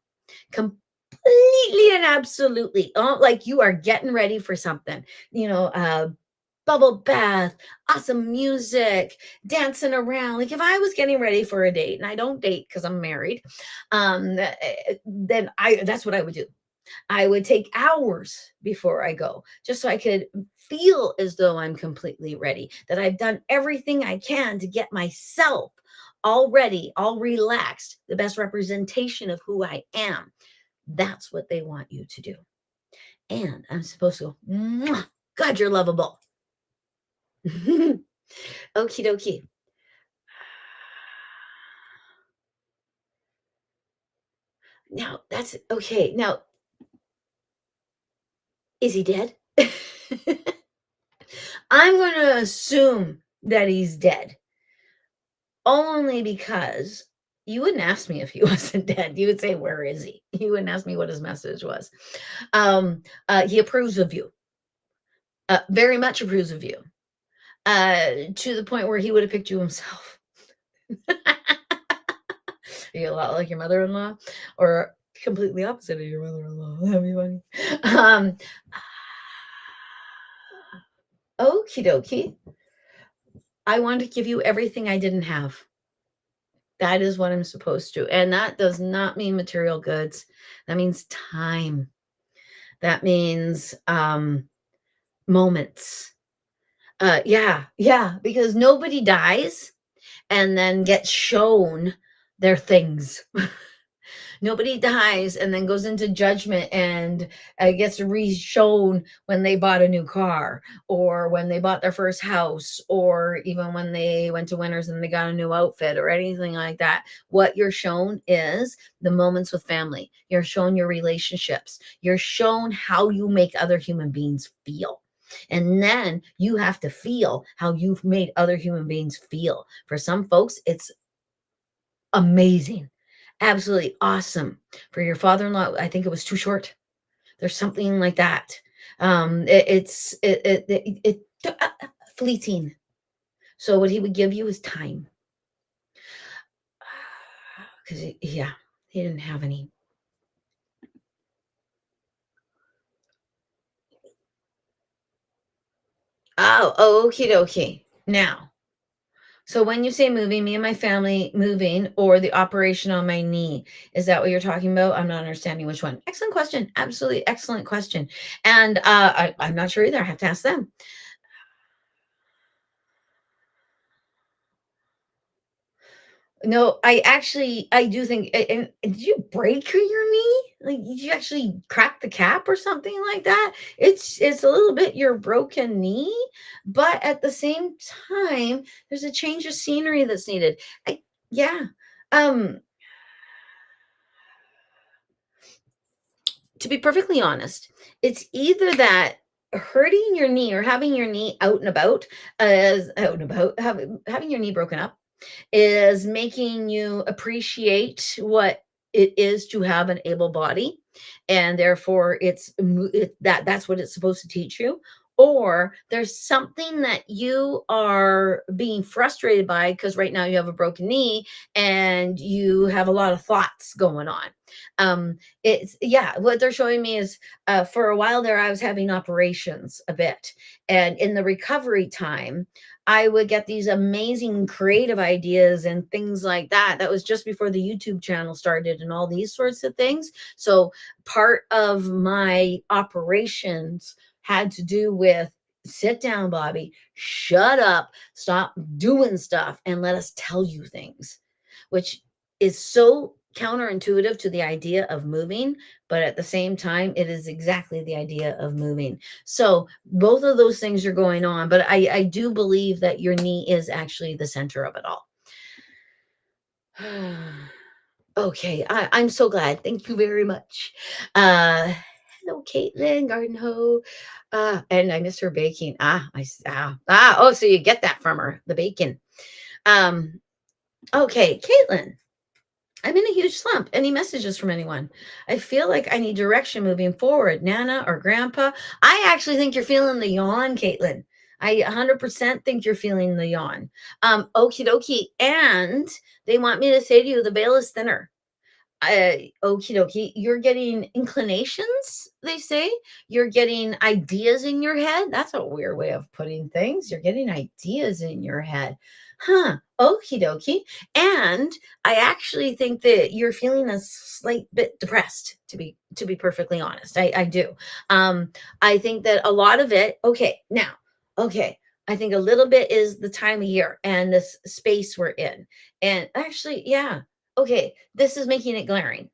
Completely and absolutely. Oh, like you are getting ready for something. You know, bubble bath, awesome music, dancing around. Like if I was getting ready for a date, and I don't date because I'm married, then I that's what I would do. I would take hours before I go, just so I could feel as though I'm completely ready, that I've done everything I can to get myself all ready, all relaxed, the best representation of who I am. That's what they want you to do. And I'm supposed to go, "Mwah, God, you're lovable." Okie dokie. Now that's okay. Now, is he dead? I'm going to assume that he's dead only because you wouldn't ask me if he wasn't dead. You would say, "Where is he?" You wouldn't ask me what his message was. He approves of you, very much approves of you, to the point where he would have picked you himself. Are you a lot like your mother-in-law, or completely opposite of your mother-in-law? That'd be funny. Um, Okie dokie. I want to give you everything I didn't have. That is what I'm supposed to. And that does not mean material goods. That means time. That means moments. Yeah, because nobody dies and then gets shown their things. Nobody dies and then goes into judgment and gets re-shown when they bought a new car, or when they bought their first house, or even when they went to Winners and they got a new outfit or anything like that. What you're shown is the moments with family. You're shown your relationships. You're shown how you make other human beings feel. And then you have to feel how you've made other human beings feel. For some folks, it's amazing, absolutely awesome. For your father-in-law, I think it was too short. There's something like that. Fleeting. So what he would give you is time, because yeah, he didn't have any. Oh, okie dokie. Now, so when you say moving, me and my family moving, or the operation on my knee, is that what you're talking about? I'm not understanding which one. Excellent question. Absolutely excellent question. And I'm not sure either. I have to ask them. No, I do think. And did you break your knee? Like, did you actually crack the cap or something like that? It's a little bit your broken knee, but at the same time, there's a change of scenery that's needed. Yeah. Um, to be perfectly honest, it's either that hurting your knee or having your knee out and about, as out and about, having your knee broken up is making you appreciate what it is to have an able body, and therefore that's what it's supposed to teach you. Or there's something that you are being frustrated by because right now you have a broken knee and you have a lot of thoughts going on. It's Yeah, what they're showing me is, for a while there I was having operations a bit, and in the recovery time I would get these amazing creative ideas and things like that. That was just before the YouTube channel started and all these sorts of things. So part of my operations had to do with, sit down, Bobby, shut up, stop doing stuff, and let us tell you things, which is so counterintuitive to the idea of moving, but at the same time, it is exactly the idea of moving. So both of those things are going on, but I do believe that your knee is actually the center of it all. Okay, I'm so glad. Thank you very much. Uh, hello, Caitlin, garden hoe. And I missed her baking. Oh, so you get that from her, the bacon. Um, okay, Caitlin. I'm in a huge slump. Any messages from anyone? I feel like I need direction moving forward. Nana or grandpa? I actually think you're feeling the yawn, Caitlin. I 100% think you're feeling the yawn. Okie dokie. And they want me to say to you, the veil is thinner. Okie dokie. You're getting inclinations, they say. You're getting ideas in your head. That's a weird way of putting things. You're getting ideas in your head. Huh. Okie dokie. And I actually think that you're feeling a slight bit depressed, to be perfectly honest. I do. I think that a lot of it, okay. I think a little bit is the time of year and this space we're in. And actually, yeah, okay, this is making it glaring.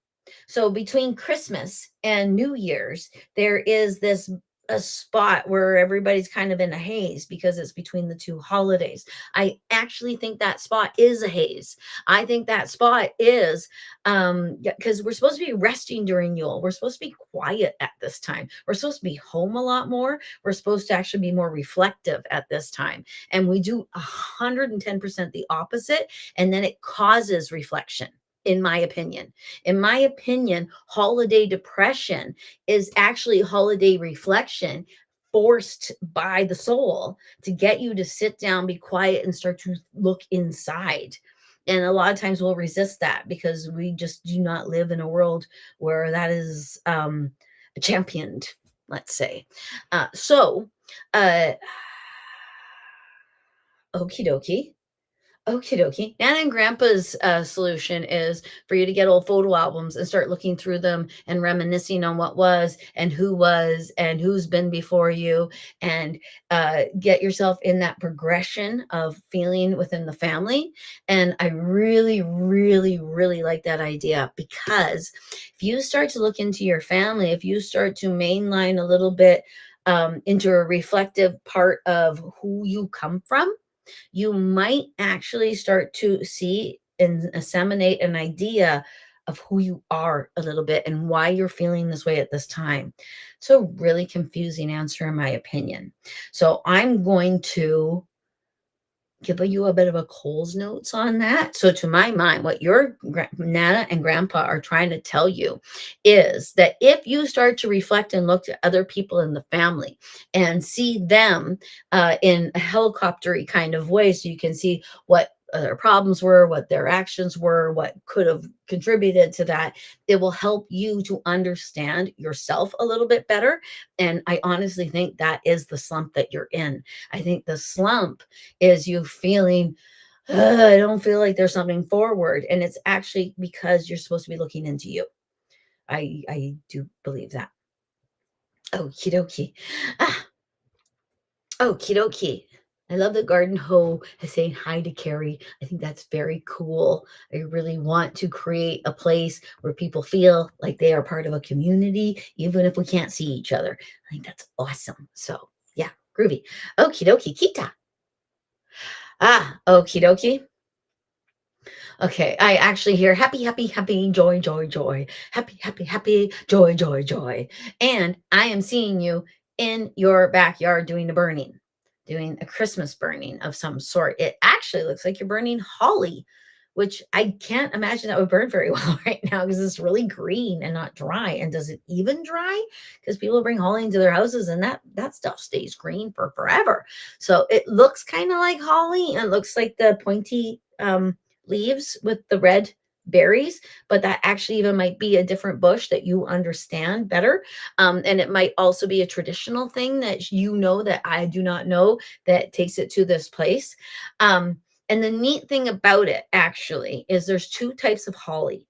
So between Christmas and New Year's, there is this a spot where everybody's kind of in a haze because it's between the two holidays. I actually think that spot is a haze. I think that spot is because we're supposed to be resting during Yule. We're supposed to be quiet at this time. We're supposed to be home a lot more. We're supposed to actually be more reflective at this time. And we do 110% the opposite. And then it causes reflection in my opinion. In my opinion, holiday depression is actually holiday reflection forced by the soul to get you to sit down, be quiet, and start to look inside. And a lot of times we'll resist that because we just do not live in a world where that is championed, let's say. So, uh, okie dokie. Okie dokie. Nana and Grandpa's solution is for you to get old photo albums and start looking through them and reminiscing on what was and who's been before you, and get yourself in that progression of feeling within the family. And I really, really, really like that idea because if you start to look into your family, if you start to mainline a little bit into a reflective part of who you come from, you might actually start to see and disseminate an idea of who you are a little bit and why you're feeling this way at this time. It's a really confusing answer, in my opinion. So I'm going to give you a bit of a Coles notes on that. So, to my mind, what your Nana and Grandpa are trying to tell you is that if you start to reflect and look at other people in the family and see them in a helicoptery kind of way, so you can see what their problems were, what their actions were, what could have contributed to that, it will help you to understand yourself a little bit better. And I honestly think that is the slump that you're in. I think the slump is you feeling, I don't feel like there's something forward. And it's actually because you're supposed to be looking into you. I do believe that. Okie dokie. Ah, okie dokie. I love that Garden Hoe is saying hi to Carrie. I think that's very cool. I really want to create a place where people feel like they are part of a community, even if we can't see each other. I think that's awesome. So, yeah, groovy. Okie dokie, Kita. Okie dokie. Okay, I actually hear happy, happy, happy, joy, joy, joy, happy, happy, happy, joy, joy, joy. And I am seeing you in your backyard doing the burning, doing a Christmas burning of some sort. It actually looks like you're burning holly, which I can't imagine that would burn very well right now because it's really green and not dry. And does it even dry? Because people bring holly into their houses and that stuff stays green for forever. So it looks kind of like holly and it looks like the pointy leaves with the red berries, but that actually even might be a different bush that you understand better. And it might also be a traditional thing that you know that I do not know that takes it to this place. And the neat thing about it actually is there's two types of holly.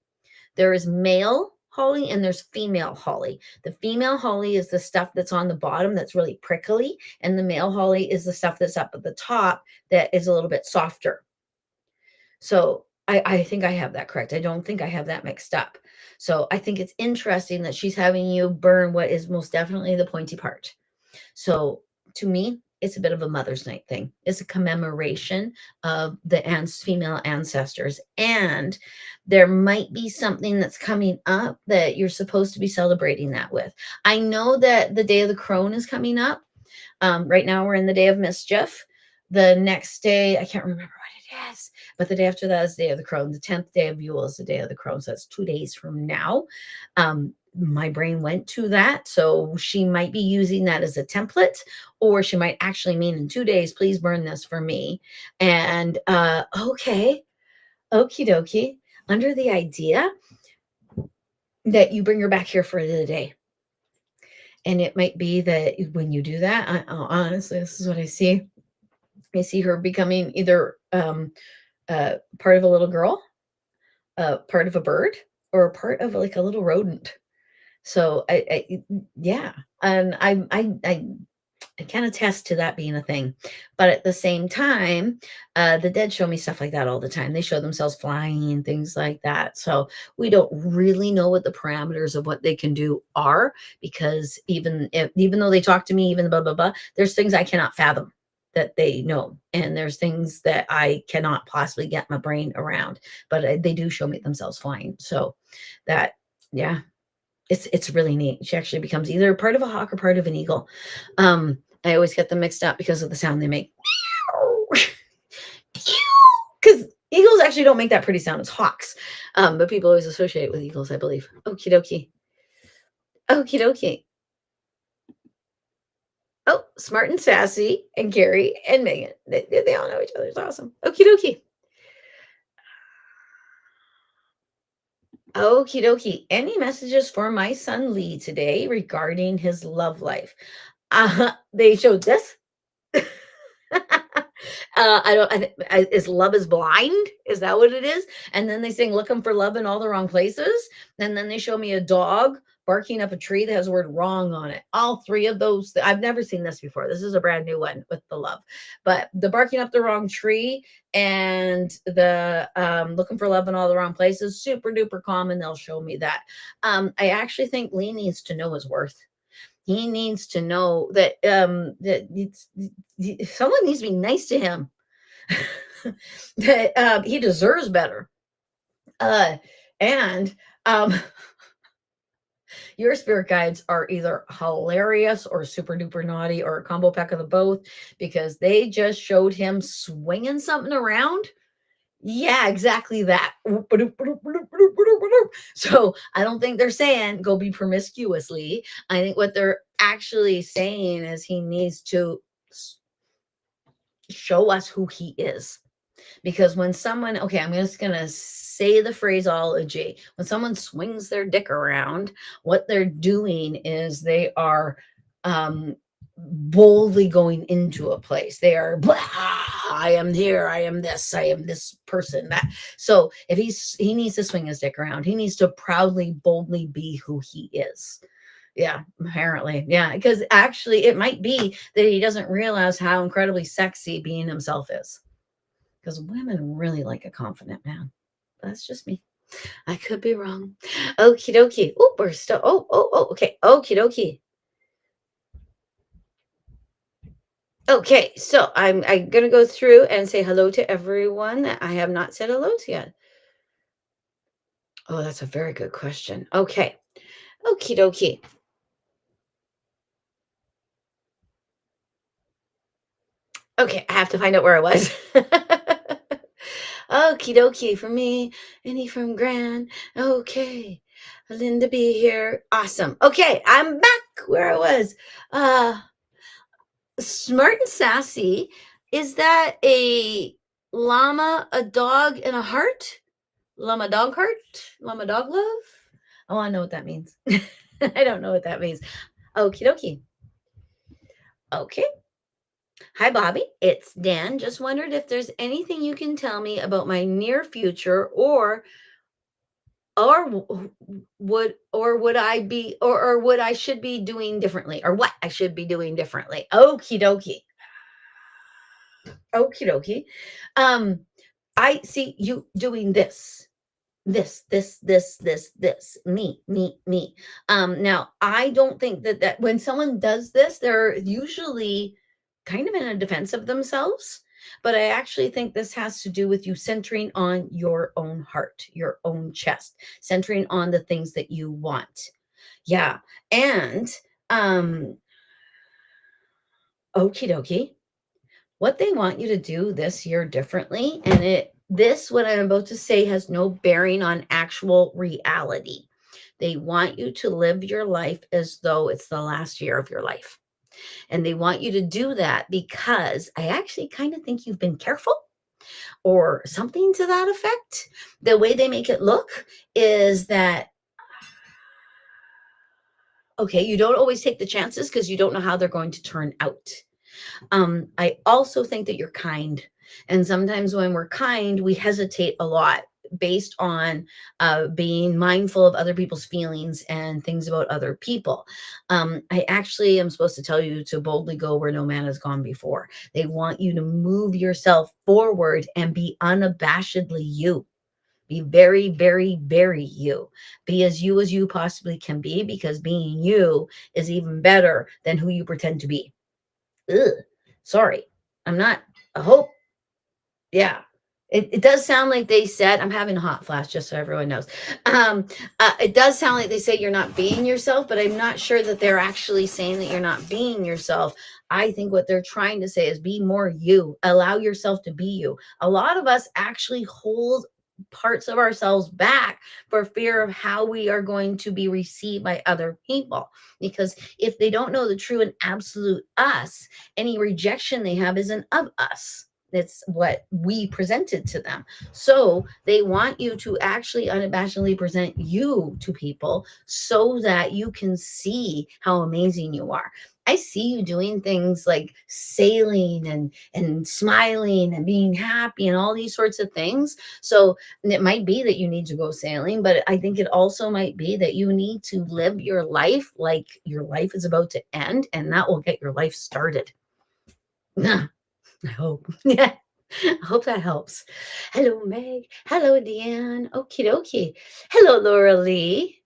There is male holly and there's female holly. The female holly is the stuff that's on the bottom that's really prickly, and the male holly is the stuff that's up at the top that is a little bit softer. So I think I have that correct. I don't think I have that mixed up. So I think it's interesting that she's having you burn what is most definitely the pointy part. So to me, it's a bit of a Mother's Night thing. It's a commemoration of the female ancestors. And there might be something that's coming up that you're supposed to be celebrating that with. I know that the Day of the Crone is coming up. Right now, we're in the Day of Mischief. The next day, I can't remember what it is, but the day after that is the Day of the Crone. The 10th day of Yule is the Day of the Crone. So that's 2 days from now. My brain went to that. So she might be using that as a template, or she might actually mean in 2 days, please burn this for me. And okay, okie dokie. Under the idea that you bring her back here for the day. And it might be that when you do that, honestly, this is what I see. I see her becoming either part of a little girl, part of a bird, or part of like a little rodent. So yeah, and I can attest to that being a thing. But at the same time, the dead show me stuff like that all the time. They show themselves flying and things like that. So we don't really know what the parameters of what they can do are, because even though they talk to me, even blah blah blah, there's things I cannot fathom that they know, and there's things that I cannot possibly get my brain around. But they do show me themselves flying. So that, yeah, it's really neat. She actually becomes either part of a hawk or part of an eagle. I always get them mixed up because of the sound they make. Because eagles actually don't make that pretty sound. It's hawks. But people always associate it with eagles, I believe. Okie dokie. Okie dokie. Oh, Smart and Sassy and Gary and Megan. They all know each other. It's awesome. Okie dokie. Okie dokie. Any messages for my son Lee today regarding his love life? They showed this. I don't. Is love is blind? Is that what it is? And then they sing "Looking for Love in All the Wrong Places," and then they show me a dog barking up a tree that has the word "wrong" on it. All three of those. I've never seen this before. This is a brand new one with the love, but the barking up the wrong tree and the looking for love in all the wrong places, super duper common. They'll show me that. I actually think Lee needs to know his worth. He needs to know that someone needs to be nice to him. That he deserves better. And your spirit guides are either hilarious or super duper naughty or a combo pack of the both, because they just showed him swinging something around. Yeah, exactly that. So I don't think they're saying go be promiscuously. I think what they're actually saying is he needs to show us who he is. Because when someone, okay, I'm just going to say the phraseology. When someone swings their dick around, what they're doing is they are boldly going into a place. They are, blah, I am here, I am this person, that. So if he needs to swing his dick around, he needs to proudly, boldly be who he is. Yeah, apparently. Yeah, because actually it might be that he doesn't realize how incredibly sexy being himself is. Because women really like a confident man. That's just me. I could be wrong. Okie dokie. Oh, we're still. Oh, okay. Okie dokie. Okay, so I'm gonna go through and say hello to everyone that I have not said hello to yet. Oh, that's a very good question. Okay. Okie dokie. Okay, I have to find out where I was. Okie dokie for me, any from Gran. Okay, Linda be here. Awesome. Okay, I'm back where I was. Smart and Sassy. Is that a llama, a dog, and a heart? Llama dog heart? Llama dog love? I want to know what that means. I don't know what that means. Okie dokie. Okay. Hi, Bobby. It's Dan. Just wondered if there's anything you can tell me about my near future, would I be or would I should be doing differently, or what I should be doing differently. Okie dokie. Okie dokie. I see you doing this, me. Now I don't think that when someone does this, they're usually kind of in a defense of themselves. But I actually think this has to do with you centering on your own heart, your own chest, centering on the things that you want. Yeah. And okie dokie, what they want you to do this year differently, and what I'm about to say has no bearing on actual reality. They want you to live your life as though it's the last year of your life. And they want you to do that because I actually kind of think you've been careful or something to that effect. The way they make it look is that, okay, you don't always take the chances because you don't know how they're going to turn out. I also think that you're kind. And sometimes when we're kind, we hesitate a lot based on being mindful of other people's feelings and things about other people. I actually am supposed to tell you to boldly go where no man has gone before. They want you to move yourself forward and be unabashedly you. Be very, very, very you. Be as you possibly can be, because being you is even better than who you pretend to be. Ugh, sorry. I'm not. I hope. Yeah. It does sound like they said, I'm having a hot flash just so everyone knows. It does sound like they say you're not being yourself, but I'm not sure that they're actually saying that you're not being yourself. I think what they're trying to say is be more you. Allow yourself to be you. A lot of us actually hold parts of ourselves back for fear of how we are going to be received by other people. Because if they don't know the true and absolute us, any rejection they have isn't of us. It's what we presented to them. So they want you to actually unabashedly present you to people so that you can see how amazing you are. I see you doing things like sailing and smiling and being happy and all these sorts of things. So it might be that you need to go sailing, but I think it also might be that you need to live your life like your life is about to end, and that will get your life started. I hope. Yeah. I hope that helps. Hello, Meg. Hello, Deanne. Okie dokie. Hello, Laura Lee.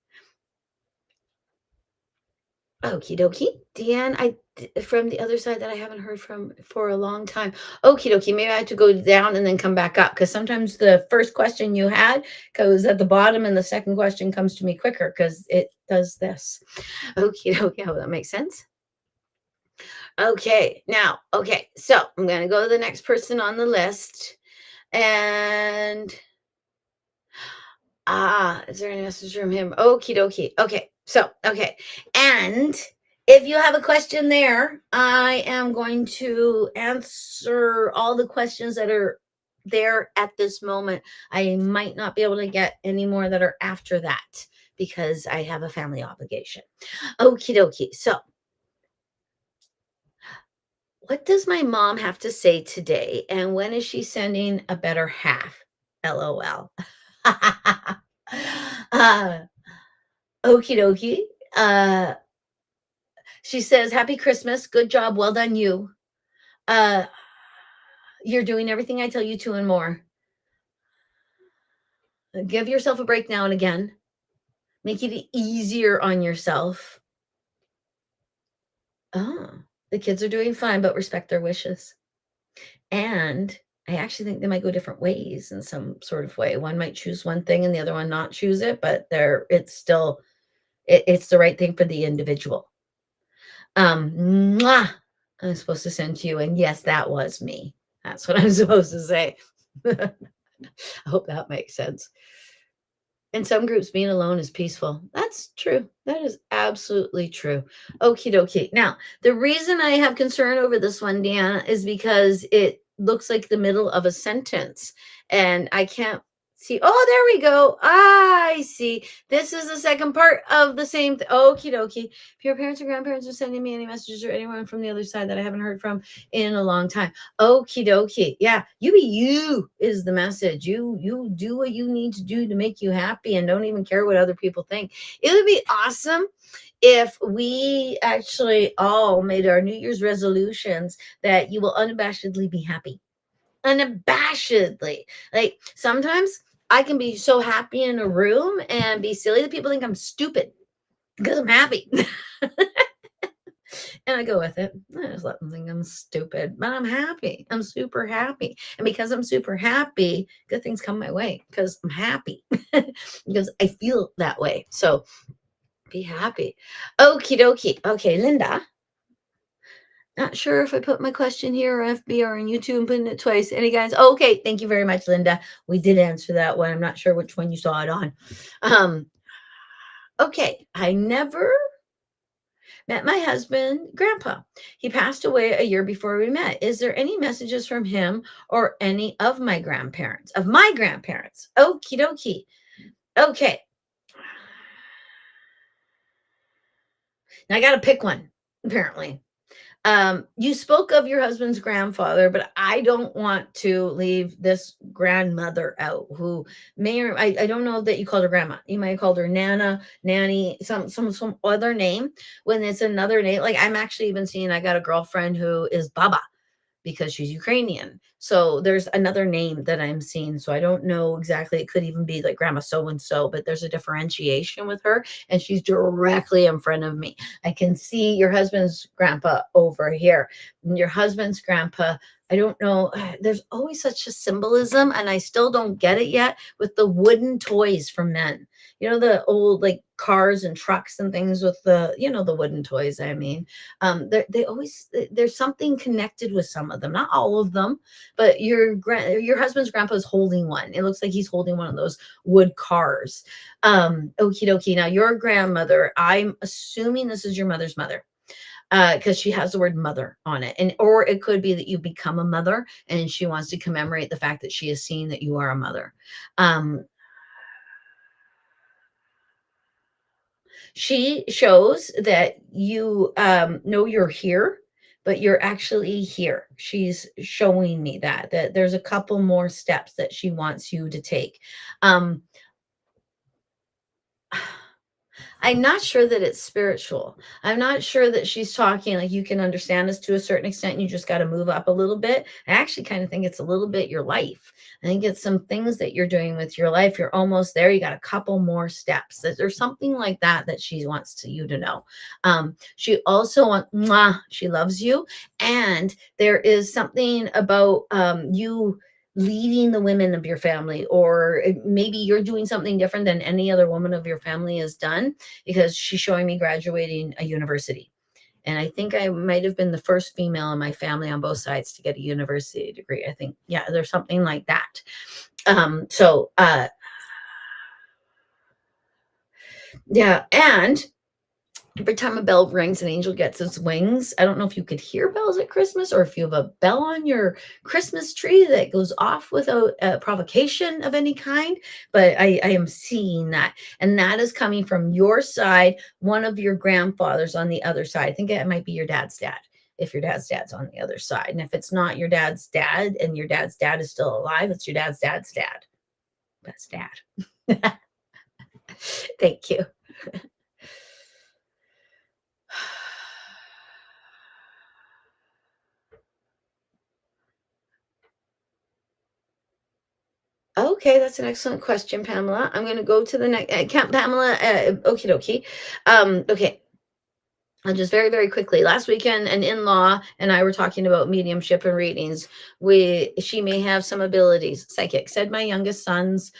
Okie dokie. Deanne, from the other side that I haven't heard from for a long time. Okie dokie. Maybe I have to go down and then come back up, because sometimes the first question you had goes at the bottom and the second question comes to me quicker because it does this. Okie dokie. Oh, that makes sense. Okay. Now, okay. So I'm going to go to the next person on the list. And is there any message from him? Okie dokie. Okay. So, okay. And if you have a question there, I am going to answer all the questions that are there at this moment. I might not be able to get any more that are after that because I have a family obligation. Okie dokie. So, what does my mom have to say today? And when is she sending a better half? LOL. uh, Okie dokie. Uh, she says, Happy Christmas. Good job. Well done, you. Uh, you're doing everything I tell you to and more. Give yourself a break now and again. Make it easier on yourself. Oh, the kids are doing fine, but respect their wishes. And I actually think they might go different ways in some sort of way. One might choose one thing and the other one not choose it, but it's still it's the right thing for the individual. Mwah, I'm supposed to send to you, and yes, that was me. That's what I'm supposed to say. I hope that makes sense. In some groups, being alone is peaceful. That's true. That is absolutely true. Okie dokie. Now, the reason I have concern over this one, Deanna, is because it looks like the middle of a sentence and I can't see. Oh, there we go. I see. This is the second part of the same thing. Okie dokie. If your parents or grandparents are sending me any messages or anyone from the other side that I haven't heard from in a long time. Okie dokie. Yeah, you be you is the message. You do what you need to do to make you happy and don't even care what other people think. It would be awesome if we actually all made our New Year's resolutions that you will unabashedly be happy. Unabashedly. Like sometimes I can be so happy in a room and be silly that people think I'm stupid because I'm happy. and I go with it. I just let them think I'm stupid, but I'm happy. I'm super happy. And because I'm super happy, good things come my way because I'm happy because I feel that way. So be happy. Okie dokie. Okay, Linda. Not sure if I put my question here or FB or on YouTube and putting it twice. Any guys? Oh, okay. Thank you very much, Linda. We did answer that one. I'm not sure which one you saw it on. Um, okay. I never met my husband, Grandpa. He passed away a year before we met. Is there any messages from him or any of my grandparents? Of my grandparents. Okie dokie. Okay. Now I got to pick one, apparently. You spoke of your husband's grandfather, but I don't want to leave this grandmother out who may or I don't know that you called her grandma. You might have called her Nana, Nanny, some other name when it's another name. Like I'm actually even seeing I got a girlfriend who is Baba because she's Ukrainian. So there's another name that I'm seeing. So I don't know exactly. It could even be like grandma so and so, but there's a differentiation with her and she's directly in front of me. I can see your husband's grandpa over here. And your husband's grandpa, I don't know. There's always such a symbolism, and I still don't get it yet with the wooden toys for men. You know, the old like cars and trucks and things with the wooden toys. I mean, they always there's something connected with some of them, not all of them, but your husband's grandpa is holding one. It looks like he's holding one of those wood cars. Okie dokie. Now your grandmother, I'm assuming this is your mother's mother because she has the word mother on it, and or it could be that you become a mother and she wants to commemorate the fact that she has seen that you are a mother. um, she shows that you know you're here, but you're actually here. She's showing me that there's a couple more steps that she wants you to take. um, I'm not sure that it's spiritual. I'm not sure that she's talking like you can understand this to a certain extent. You just got to move up a little bit. I actually kind of think it's a little bit your life. I think it's some things that you're doing with your life. You're almost there. You got a couple more steps. There's something like that she wants you to know. She also wants, mwah, she loves you. And there is something about you leading the women of your family, or maybe you're doing something different than any other woman of your family has done because she's showing me graduating a university. And I think I might have been the first female in my family on both sides to get a university degree. I think, yeah, there's something like that. Yeah. And every time a bell rings, an angel gets its wings. I don't know if you could hear bells at Christmas or if you have a bell on your Christmas tree that goes off without a provocation of any kind, but I am seeing that. And that is coming from your side, one of your grandfathers on the other side. I think it might be your dad's dad, if your dad's dad's on the other side. And if it's not your dad's dad and your dad's dad is still alive, it's your dad's dad's dad. That's dad. Thank you. Okay, that's an excellent question, Pamela. I'm going to go to the next. Pamela, okie dokie. Okay, I'll just very, very quickly. Last weekend, an in-law and I were talking about mediumship and readings. She may have some abilities. Psychic said my youngest son's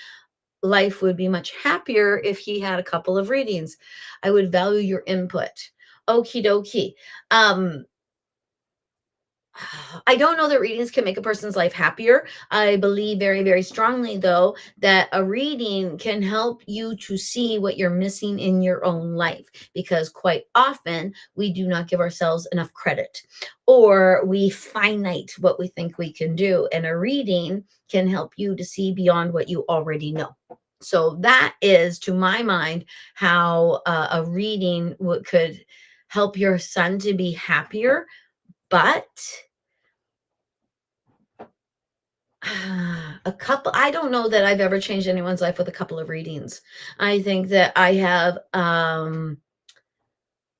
life would be much happier if he had a couple of readings. I would value your input. Okie dokie. I don't know that readings can make a person's life happier. I believe very, very strongly, though, that a reading can help you to see what you're missing in your own life, because quite often we do not give ourselves enough credit, or we finite what we think we can do. And a reading can help you to see beyond what you already know. So that is, to my mind, how a reading could help your son to be happier. But a couple, I don't know that I've ever changed anyone's life with a couple of readings. I think that I have I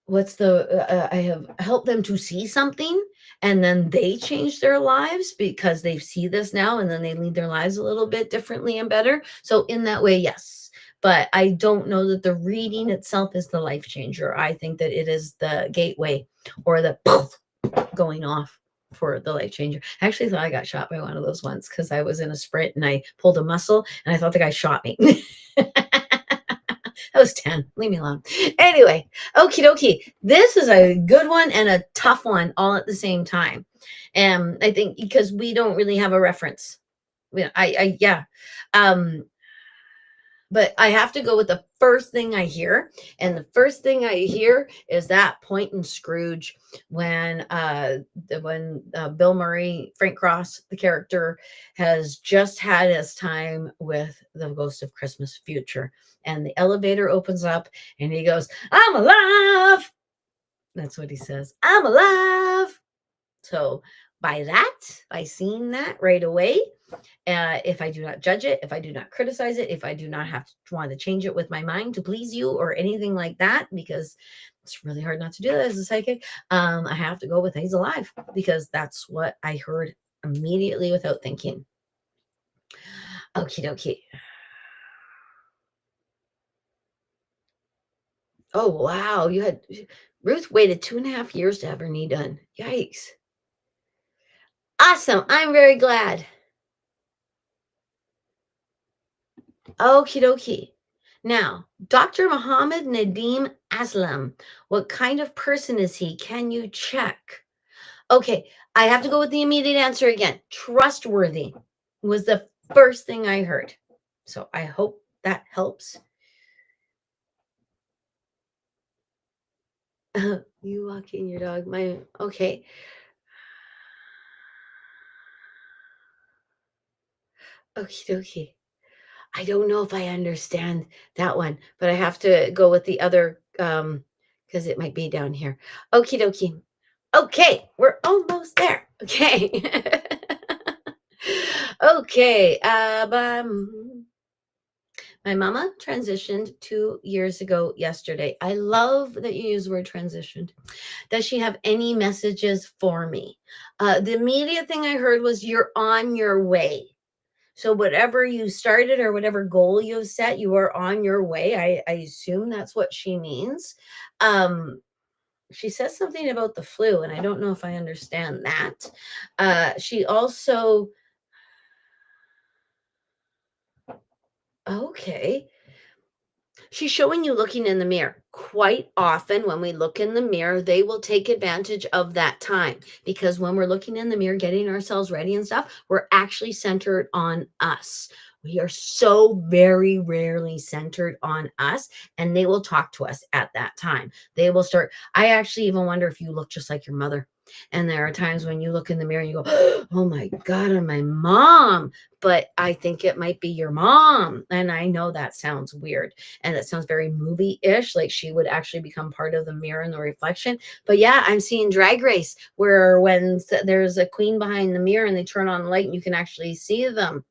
have helped them to see something, and then they change their lives because they see this now, and then they lead their lives a little bit differently and better. So in that way, yes. But I don't know that the reading itself is the life changer. I think that it is the gateway or the going off for the light changer. I actually thought I got shot by one of those once because I was in a sprint and I pulled a muscle and I thought the guy shot me. I was 10. Leave me alone. Anyway, okie dokie. This is a good one and a tough one all at the same time. And I think because we don't really have a reference. Yeah. Um, but I have to go with the first thing I hear. And the first thing I hear is that point in Scrooge when Bill Murray, Frank Cross, the character, has just had his time with the ghost of Christmas future. And the elevator opens up and he goes, "I'm alive." That's what he says. "I'm alive." So by seeing that right away, if I do not judge it, if I do not criticize it, if I do not have to want to change it with my mind to please you or anything like that, because it's really hard not to do that as a psychic, I have to go with "he's alive" because that's what I heard immediately without thinking. Okie dokie. Oh, wow. Ruth waited 2.5 years to have her knee done. Yikes. Awesome. I'm very glad. Okie dokie. Now, Dr. Muhammad Nadim Aslam. What kind of person is he? Can you check? Okay, I have to go with the immediate answer again. Trustworthy was the first thing I heard. So I hope that helps. You walking your dog. Okay. Okie dokie. I don't know if I understand that one, but I have to go with the other because it might be down here. Okie dokie. Okay, we're almost there. Okay. Okay. My mama transitioned 2 years ago yesterday. I love that you use the word transitioned. Does she have any messages for me? The immediate thing I heard was "you're on your way." So whatever you started or whatever goal you've set, you are on your way. I assume that's what she means. Um, she says something about the flu, and I don't know if I understand that. She also, okay. She's showing you looking in the mirror. Quite often, when we look in the mirror, they will take advantage of that time because when we're looking in the mirror, getting ourselves ready and stuff, we're actually centered on us. We are so very rarely centered on us, and they will talk to us at that time. They will start. I actually even wonder if you look just like your mother. And there are times when you look in the mirror and you go, "Oh my God, I'm my mom." But I think it might be your mom. And I know that sounds weird and that sounds very movie-ish, like she would actually become part of the mirror and the reflection. But yeah, I'm seeing Drag Race where when there's a queen behind the mirror and they turn on the light and you can actually see them.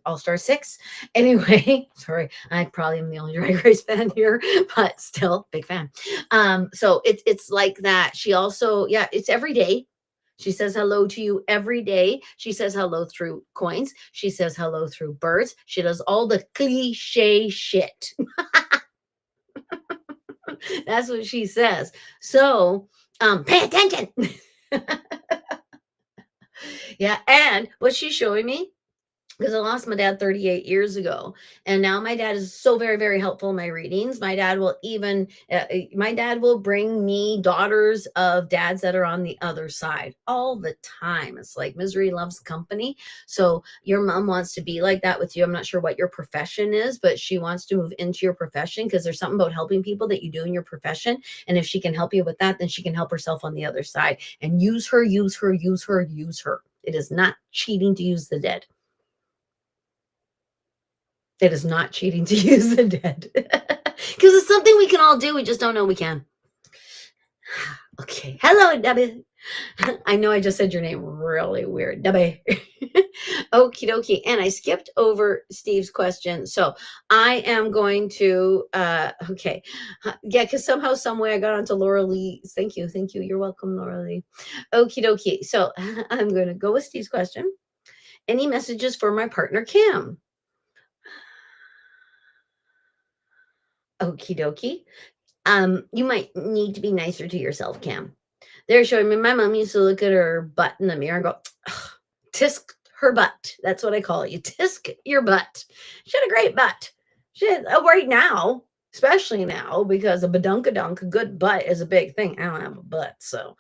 All Star 6. Anyway, sorry, I probably am the only Drag Race fan here, but still big fan. So it's like that. She also, yeah, it's every day. She says hello to you every day. She says hello through coins. She says hello through birds. She does all the cliche shit. That's what she says. So, pay attention. Yeah, and what she's showing me, because I lost my dad 38 years ago. And now my dad is so very, very helpful in my readings. My dad will bring me daughters of dads that are on the other side all the time. It's like misery loves company. So your mom wants to be like that with you. I'm not sure what your profession is, but she wants to move into your profession because there's something about helping people that you do in your profession. And if she can help you with that, then she can help herself on the other side and use her, use her, use her, use her. It is not cheating to use the dead. It is not cheating to use the dead. Because it's something we can all do. We just don't know we can. Okay. Hello, Debbie. I know I just said your name really weird. Debbie. Okie dokie. And I skipped over Steve's question. So I am going to, okay. Yeah, because somehow, some way I got onto Laura Lee. Thank you. Thank you. You're welcome, Laura Lee. Okie dokie. So I'm going to go with Steve's question. Any messages for my partner, Kim? Okie dokie. You might need to be nicer to yourself, Cam. They're showing me my mom used to look at her butt in the mirror and go, "Ugh, tisk her butt." That's what I call it. You tisk your butt. She had a great butt. She had, right now, especially now, because a badunkadunk, a good butt is a big thing. I don't have a butt. So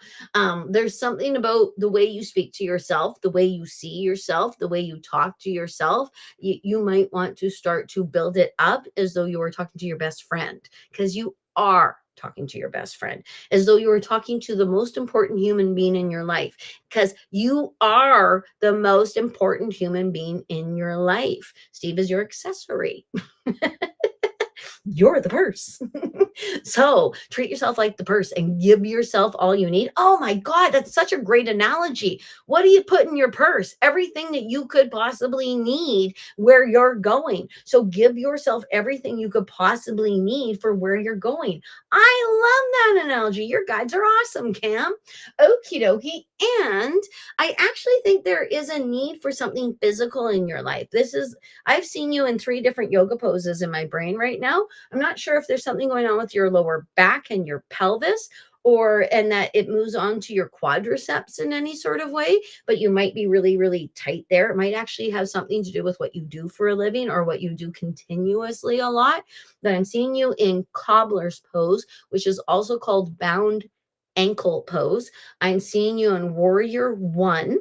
there's something about the way you speak to yourself, the way you see yourself, the way you talk to yourself. You might want to start to build it up as though you were talking to your best friend, because you are talking to your best friend, as though you were talking to the most important human being in your life, because you are the most important human being in your life. Steve is your accessory. You're the purse. So treat yourself like the purse and give yourself all you need. Oh my God, that's such a great analogy. What do you put in your purse? Everything that you could possibly need where you're going. So give yourself everything you could possibly need for where you're going. I love that analogy. Your guides are awesome, Cam. Okie dokie. And I actually think there is a need for something physical in your life. I've seen you in 3 different yoga poses in my brain right now. I'm not sure if there's something going on with your lower back and your pelvis, and that it moves on to your quadriceps in any sort of way, but you might be really, really tight there. It might actually have something to do with what you do for a living or what you do continuously a lot. But I'm seeing you in cobbler's pose, which is also called bound ankle pose. I'm seeing you in warrior one.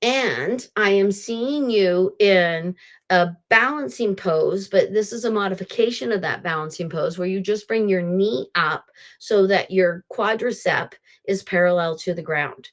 And I am seeing you in a balancing pose, but this is a modification of that balancing pose where you just bring your knee up so that your quadricep is parallel to the ground.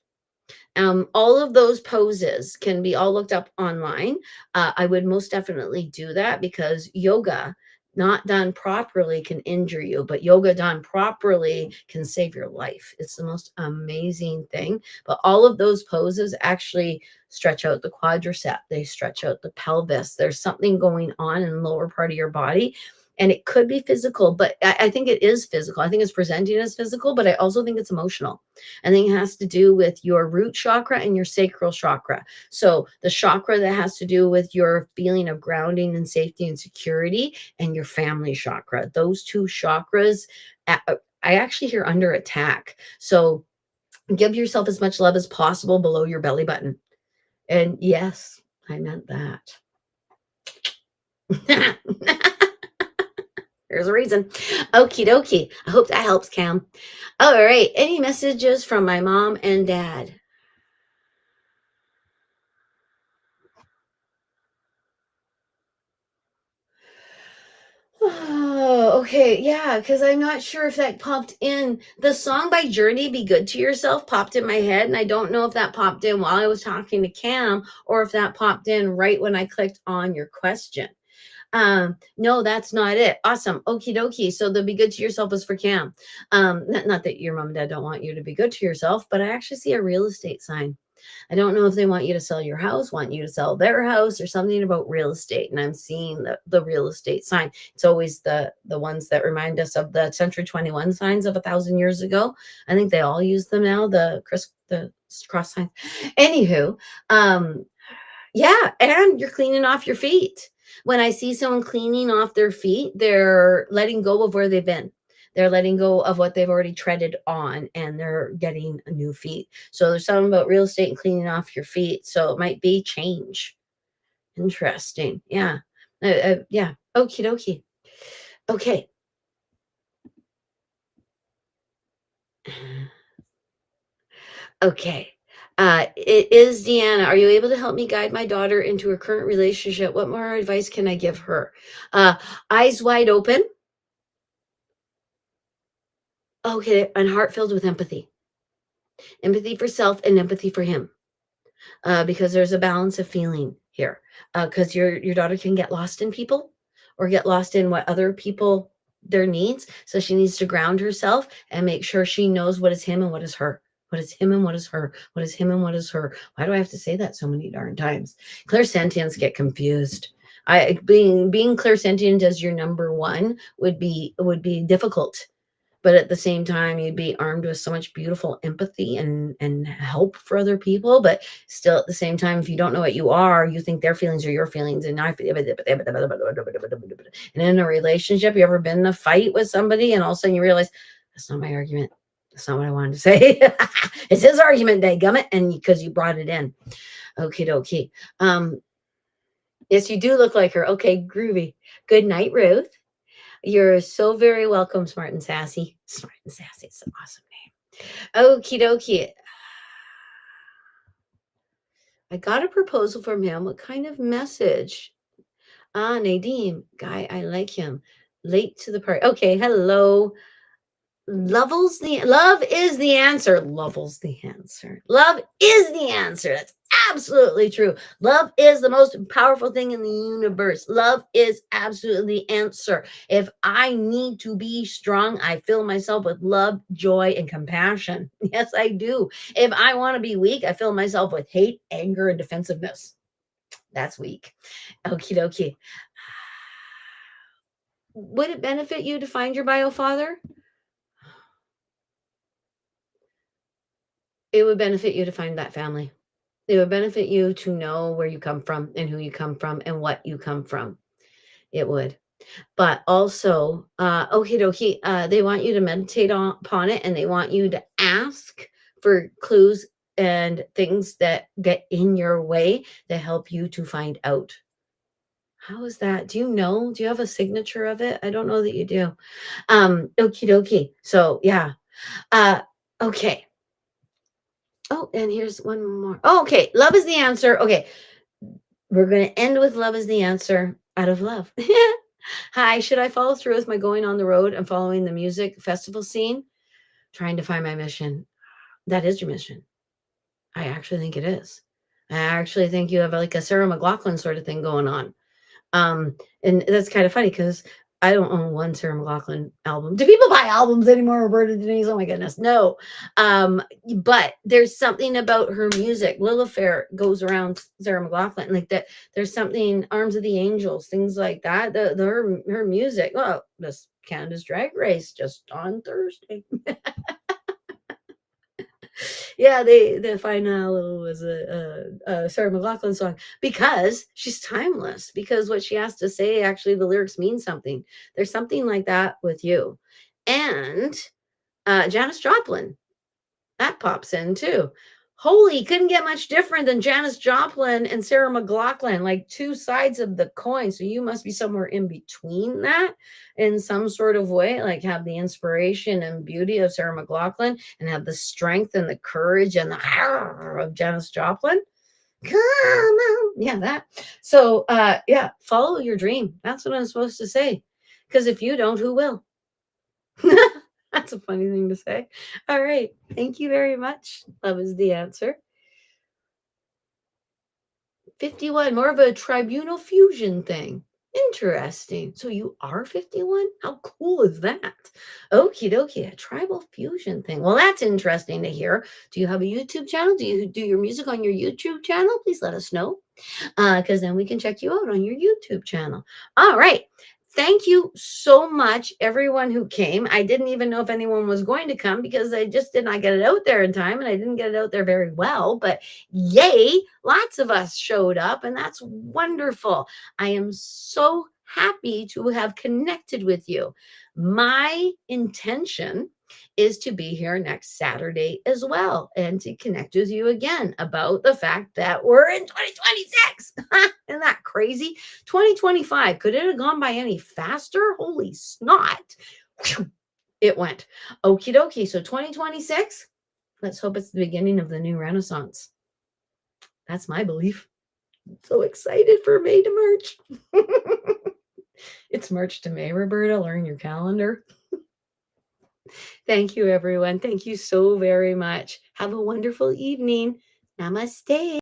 All of those poses can be all looked up online. I would most definitely do that, because yoga not done properly can injure you, but yoga done properly can save your life. It's the most amazing thing. But all of those poses actually stretch out the quadricep, they stretch out the pelvis. There's something going on in the lower part of your body. And it could be physical, but I think it is physical. I think it's presenting as physical, but I also think it's emotional. I think it has to do with your root chakra and your sacral chakra. So the chakra that has to do with your feeling of grounding and safety and security, and your family chakra. Those 2 chakras, I actually hear under attack. So give yourself as much love as possible below your belly button. And yes, I meant that. There's a reason. Okie dokie. I hope that helps, Cam. All right. Any messages from my mom and dad? Oh, okay. Yeah, because I'm not sure if that popped in. The song by Journey, Be Good to Yourself, popped in my head. And I don't know if that popped in while I was talking to Cam or if that popped in right when I clicked on your question. No, that's not it. Awesome. Okie dokie. So the be good to yourself is for Cam. Not that your mom and dad don't want you to be good to yourself, but I actually see a real estate sign. I don't know if they want you to sell your house, want you to sell their house, or something about real estate. And I'm seeing the real estate sign. It's always the ones that remind us of the Century 21 signs of 1,000 years ago. I think they all use them now, the cross signs. Anywho, yeah, and you're cleaning off your feet. When I see someone cleaning off their feet, they're letting go of where they've been. They're letting go of what they've already treaded on, and they're getting a new feet. So there's something about real estate and cleaning off your feet. So it might be change. Interesting. Yeah. Yeah. Okie dokie. Okay. Okay. It is Deanna. Are you able to help me guide my daughter into her current relationship? What more advice can I give her? Uh, Eyes wide open. Okay, and heart filled with empathy. Empathy for self and empathy for him. Because there's a balance of feeling here. Because your daughter can get lost in people, or get lost in what other people, their needs. So she needs to ground herself and make sure she knows what is him and what is her. What is him and what is her? What is him and what is her? Why do I have to say that so many darn times? Clairsentients get confused. Being clairsentient as your number one would be difficult, but at the same time, you'd be armed with so much beautiful empathy and help for other people. But still, at the same time, if you don't know what you are, you think their feelings are your feelings. And in a relationship, you ever been in a fight with somebody and all of a sudden you realize that's not my argument. That's not what I wanted to say. It's his argument, dadgummit, and because you brought it in. Okie dokie. Yes, you do look like her. Okay, groovy. Good night, Ruth. You're so very welcome, Smart and Sassy. Smart and Sassy, it's an awesome name. Okie dokie. I got a proposal from him. What kind of message? Ah, Nadine. Guy, I like him. Late to the party. Okay, hello. Love is the answer. Lovel's the answer. Love is the answer. That's absolutely true. Love is the most powerful thing in the universe. Love is absolutely the answer. If I need to be strong, I fill myself with love, joy, and compassion. Yes, I do. If I want to be weak, I fill myself with hate, anger, and defensiveness. That's weak. Okie dokie. Would it benefit you to find your bio father? It would benefit you to find that family. It would benefit you to know where you come from and who you come from and what you come from. It would. But also, okie dokie, they want you to meditate upon it and they want you to ask for clues and things that get in your way that help you to find out. How is that? Do you know? Do you have a signature of it? I don't know that you do. Okie dokie. So yeah. Uh, okay. Oh, and here's one more. Oh, okay. Love is the answer. Okay. We're going to end with love is the answer out of love. Hi, should I follow through with my going on the road and following the music festival scene? Trying to find my mission. That is your mission. I actually think it is. I actually think you have like a Sarah McLachlan sort of thing going on. And that's kind of funny because I don't own one Sarah McLachlan album. Do people buy albums anymore, Roberta Denise? Oh my goodness, no. But there's something about her music. Lilith Fair goes around Sarah McLachlan like that. There's something, Arms of the Angels, things like that. Her music. Well, this Canada's Drag Race just on Thursday. Yeah, the final was a Sarah McLachlan song because she's timeless. Because what she has to say, actually, the lyrics mean something. There's something like that with you, and Janis Joplin that pops in too. Holy, couldn't get much different than Janis Joplin and Sarah McLachlan, like two sides of the coin. So you must be somewhere in between that in some sort of way, like have the inspiration and beauty of Sarah McLachlan and have the strength and the courage and the of Janis Joplin. Come on. Yeah, that. So yeah, follow your dream. That's what I'm supposed to say. Because if you don't, who will? That's a funny thing to say. All right. Thank you very much. Love is the answer. 51, more of a tribunal fusion thing. Interesting. So you are 51? How cool is that? Okie dokie, a tribal fusion thing. Well, that's interesting to hear. Do you have a YouTube channel? Do you do your music on your YouTube channel? Please let us know. Because then we can check you out on your YouTube channel. All right. Thank you so much, everyone who came. I didn't even know if anyone was going to come because I just did not get it out there in time and I didn't get it out there very well. But yay, lots of us showed up and that's wonderful. I am so happy to have connected with you. My intention is to be here next Saturday as well and to connect with you again about the fact that we're in 2026. Isn't that crazy? 2025. Could it have gone by any faster? Holy snot. It went. Okie dokie. So 2026, let's hope it's the beginning of the new Renaissance. That's my belief. I'm so excited for May to March. It's March to May, Roberta. Learn your calendar. Thank you, everyone. Thank you so very much. Have a wonderful evening. Namaste.